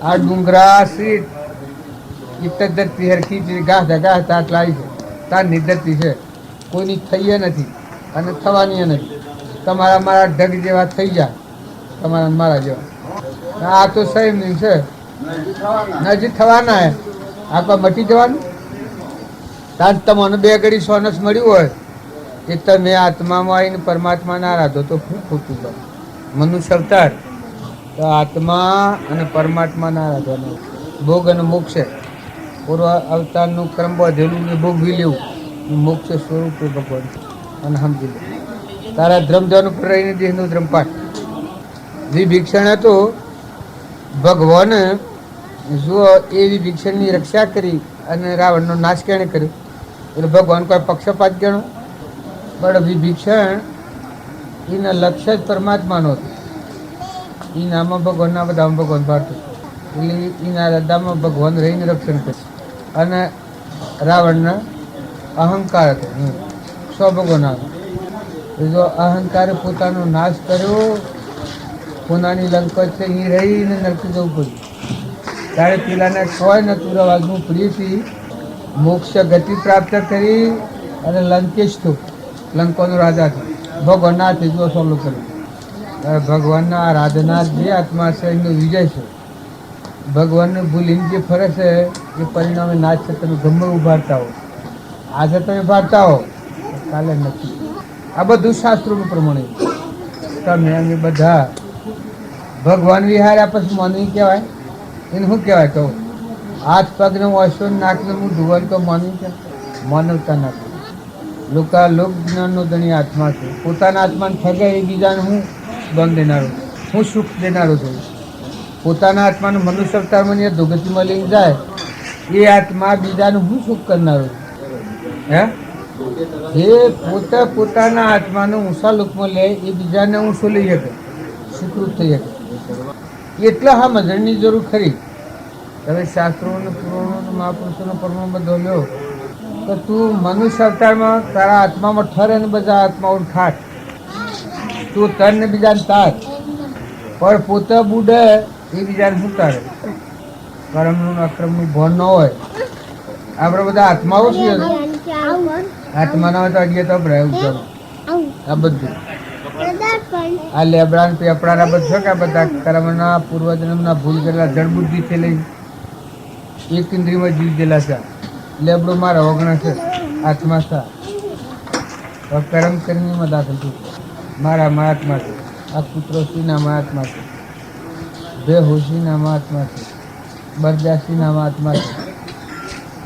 આ ડુંગરા સીટ ઇતર ધરતી હરખી ગાહ ગાહ તાટ લાવી છે, તારની ધરતી છે, કોઈની થઈ નથી અને થવાની નથી. તમારા મારા ઢગ જેવા થઈ જાય, તમારા મારા જેવા. આ તો સેમ છે, નજીક થવાના હે, આ કોઈ મટી જવાનું. તાજ તમને બે ઘડી સોનસ મળ્યું હોય કે તમે આત્મામાં આવીને પરમાત્મા ના રાધો તો શું ખોટું બને? મનુષ્ય અવતાર તો આત્મા અને પરમાત્મા ના રાધવાનું, ભોગ અને મોક્ષ. પૂર્વ અવતારનું કર્મ બધેલું ને ભોગવી લેવું, મોક્ષ સ્વરૂપે ભગવાન અને સમજી લે. તારા ધ્રમધન ઉપર રહીને દેહનું ધ્રમપાઠ વિભીક્ષણ હતો. ભગવાન જુઓ એ વિભીક્ષણની રક્ષા કરી અને રાવણનો નાશ કેણે કર્યો? એટલે ભગવાન કોઈ પક્ષપાત ગણો? પણ વિભીક્ષણ એના લક્ષ્ય જ પરમાત્માનો હતો. એ નામમાં ભગવાનના બધામાં ભગવાન પાડતું, એટલે એના હૃદયમાં ભગવાન રહીને રક્ષણ કરશે. અને રાવણના અહંકાર હતો, ભગવાન જો અહંકારે પોતાનો નાશ કર્યો, કોનાની લંકત છે એ રહીને નરકી જવું પડ્યું. ત્યારે પેલાને કોઈ નતું રવાજનું પ્રિયથી મોક્ષ ગતિ પ્રાપ્ત કરી અને લંકેશ થયું, લંકોનો રાજા થયો. ભગવાનના હાથે જો સોલું કર્યું. ભગવાનના આરાધના જે આત્મા છે એનો વિજય છે. ભગવાનને ભૂલીને જે ફરે છે એ પરિણામે નાશ છે. તમે ગમે ઉભારતા હો, આજે તમે ઉભારતા હો, કાલે નથી. આ બધું શાસ્ત્રોનું પ્રમાણે. તમે અમે બધા ભગવાન વિહાર્યા પછી માનવી કહેવાય? એને શું કહેવાય કહું? હાથ પગને વાંચો નાકને હું ધોવાનું તો માનવી કે માનવતા ના લોકા લોક જ્ઞાનનો ધણી આત્મા છે. પોતાના આત્માને ઠગે એ બીજાને હું બંધ દેનારો, હું સુખ દેનારો છું. પોતાના આત્માનું મનુષ્ય અવતારમાં ધોગતીમાં લઈને જાય એ આત્મા બીજાનું હું સુખ કરનારો છું. હે જે પોતે પોતાના આત્માનું ઊંચા લોકમાં લે એ બીજાને ઊંચો લઈ શકે, સુખરૂપ થઈ શકે. એટલે હા મજણની જરૂર ખરી. હવે શાસ્ત્રોને પુરાણોને મહાપુરુષોનો પરમો બધો લ્યો તો તું મનુષ્ય અવતારમાં તારા આત્મામાં ઠરે ને બધા આત્માઓને ખાટ, તું તર ને બીજાને તાર, પણ પોતે બુડે એ બીજાને શું તારે? કર્મનું અક્રમનું ભાન ન હોય. આપણે બધા આત્માઓ છીએ, આત્મા ના હોય તો અડીએ તો ભરાય. આ બધું આ લેબડા ને પેપડા બધા કે બધા કર્મના પૂર્વજન્મના ભૂલ ગયેલા જળબુદ્ધિથી લઈ એક ઇન્દ્રિયમાં જીવ ગયેલા છે. લેબડો મારા ઓગણા છે, આત્મા છે. કર્મ કર્મીમાં દાખલ થયું. મારા મહાત્મા છે, આ પુત્રોશ્રીના મહાત્મા છે, બેહોશીના મહાત્મા છે, બરદાસીના મહાત્મા છે.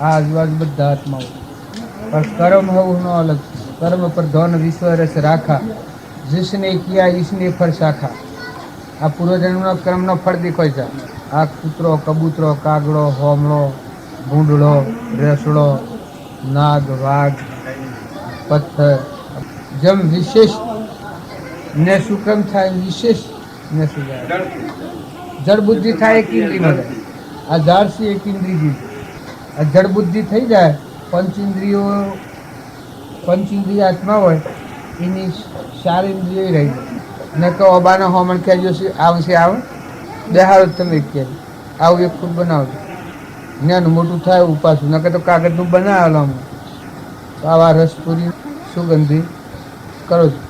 આ આજુબાજુ બધા આત્માઓ. पर कर्म है उन्होंने अलग, कर्म पर धन विश्व रस राखा, जिसने किया इसने फर शाखा. આ પૂર્વજન્મનો કર્મનો ફળ દેખાય છે. આ કૂતરો, કબૂતરો, કાગડો, હોમળો, ભૂંડળો, રેસડો, નાગ, વાઘ, પથ્થર, જેમ વિશેષ ને સુક્રમ થાય વિશેષ ને સુધાર જળ બુદ્ધિ થાય એક ઇન્દ્રિયમાં જાય. આ ઝાડથી એક ઇન્દ્રિય આ જળ બુદ્ધિ થઈ જાય. પંચેન્દ્રિય આત્મા હોય એની 4 ઇન્દ્રિયો રહી જાય. ને કહો અબાના હોમણ કહેજો આવશે આવે બેહારો તમે કહે આવું એક ફૂટ બનાવજો નાનું મોટું થાય ઉપાસું નકર તો કાગળનું બનાવેલો અમે તો આવા રસપુરી સુગંધી કરો છો.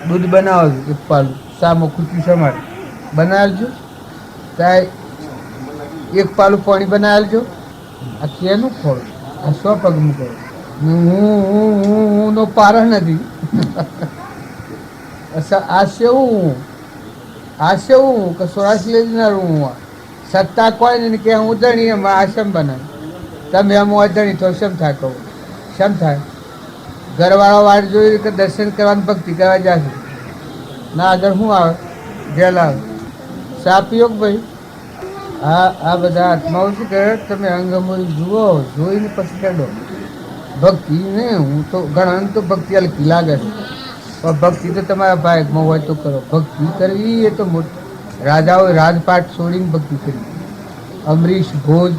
દૂધ બનાવો છો એક પાલું સામો ખૂચ્યું સમારે બનાવજો ત્યાં એક પાલું પાણી બનાવજો. આ કેનું ખોળો આ 100 પગ મૂકો હું નો પાર નથી. આ સેવું કે 84 લેનાર હું સત્તા કોઈ ને કે હું ધણી એમાં આશ્રમ બનાવી તમે એમ ધણી તો શમ થાય કહું શમ થાય. ઘરવાળા વાટ જોઈ કે દર્શન કરવાની ભક્તિ કરવા જશે ના આગળ શું આવે જેલ આવે ચા પીઓ ભાઈ. આ બધા આત્માઓ શું કહે તમે અંગમોરી જુઓ જોઈને પછી ખેડો ભક્તિ ને હું તો ઘણા તો ભક્તિ હલકી લાગે છે પણ ભક્તિ તો તમારા ભાગમાં હોય તો કરો. ભક્તિ કરવી એ તો રાજાઓએ રાજપાટ છોડીને ભક્તિ કરી. અમરીશ ભોજ,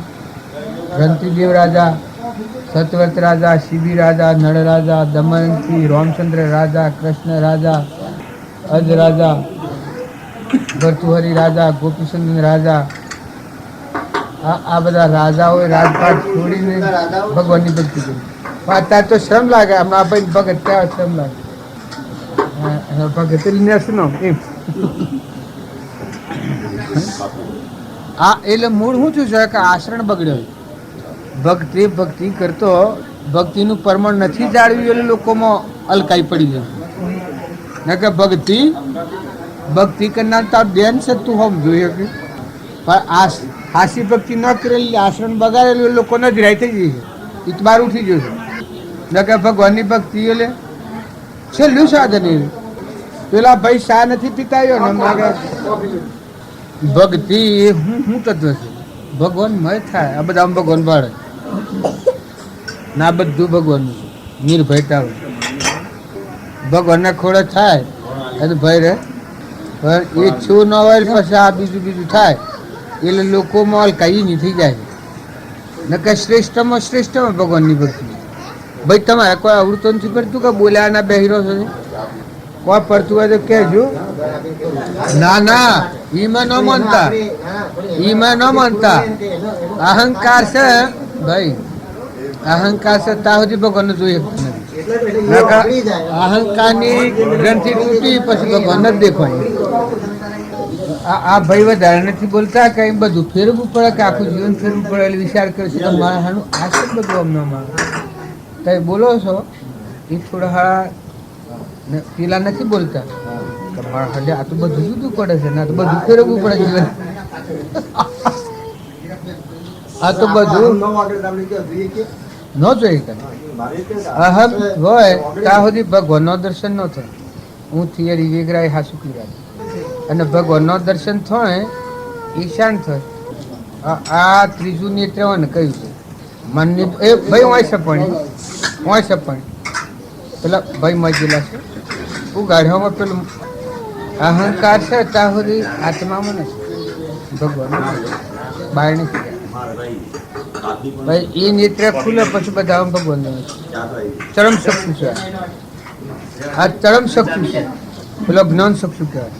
રંતીદેવ રાજા, સતવત રાજા, શિબી રાજા, નળ રાજા, દમયંતી, રામચંદ્ર રાજા, કૃષ્ણ રાજા, અજ રાજા, ભર્તુહરી રાજા, ગોપીચંદ રાજા, આ બધા રાજાઓએ રાજપાટ છોડીને ભગવાનની ભક્તિ કરી. અત્યારે તો શ્રમ લાગે હમણાં ભાઈ ભગત ત્યાં શ્રમ લાગે ભગત શું નામ એમ. આ એટલે મૂળ શું થયું છે કે આચરણ બગડ્યો. ભક્તિ કરતો ભક્તિનું પ્રમાણ નથી જાળવ્યું એટલે લોકોમાં અલકાઈ પડી જાય. ને કે ભક્તિ કરનાર તાર બેન છે તું હોમ જોઈએ કે પણ હાસી ભક્તિ ન કરેલી આચરણ બગાડેલું લોકો નજરાઈ થઈ જઈ છે. ઇતબાર ઉઠી જશે ને કે ભગવાનની ભક્તિ એટલે છેલ્લું સાધન એ પેલા ભાઈ શા નથી પીતાયો ને માગે ભક્તિ એ હું તત્વ છે ભગવાન મય થાય. આ બધા ભગવાન બાળે ના બધું ભગવાનનું છે. નિર્ભયતા હોય ભગવાનના ખોળે થાય અને ભય રહે પણ એ છું ન હોય પછી આ બીજું થાય એટલે લોકોમાં અલકાઈ નહીં થઈ જાય. ને કે શ્રેષ્ઠમાં ભગવાનની ભક્તિ. ભાઈ તમારે કોઈ આવડતું નથી પડતું કે બોલ્યાના બેહીરો છે કોઈ પડતું હોય તો કહેજો. ના ઈમાં ન માનતા અહંકાર છે ભાઈ અહંકાર છે ત્યાં સુધી ભગવાન જોઈએ અહંકારની ગ્રંથિ તૂટી પછી ભગવાન જ દેખાય. આ ભાઈ વધારે નથી બોલતા કઈ બધું ફેરવું પડે કે આખું જીવન ફેરવું પડે એટલે વિચાર કરશે તો મારા હાનું આ છે બધું અમને મારે તમે બોલો છો એ થોડા પેલા નથી બોલતા કે મારા હાલે આ તો બધું જુદું પડે છે ને આ તો બધું ફેરવવું પડે જીવન. આ તો બધું ન જોઈ અહમ હોય ત્યાં સુધી ભગવાનનો દર્શન ન થાય. હું થિયરી વેગરાય હાસુ કર્યા અને ભગવાનનો દર્શન થાય ઈશાન થાય. આ ત્રીજું નેત્રવાને કહ્યું છે મનની એ ભાઈ હોય સપણી પેલા ભાઈ મજેલા છે ઉગાડવામાં પેલું અહંકાર છે ત્યાં સુધી આત્મામાં નથી ભગવાન બહાર નથી. ભાઈ એ નેત્ર ખુલે પછી બધા ભગવાન ચરમ શક્તિ છે. આ ચરમ શક્તિ છે. પેલો જ્ઞાન શક્તિ કહેવાય.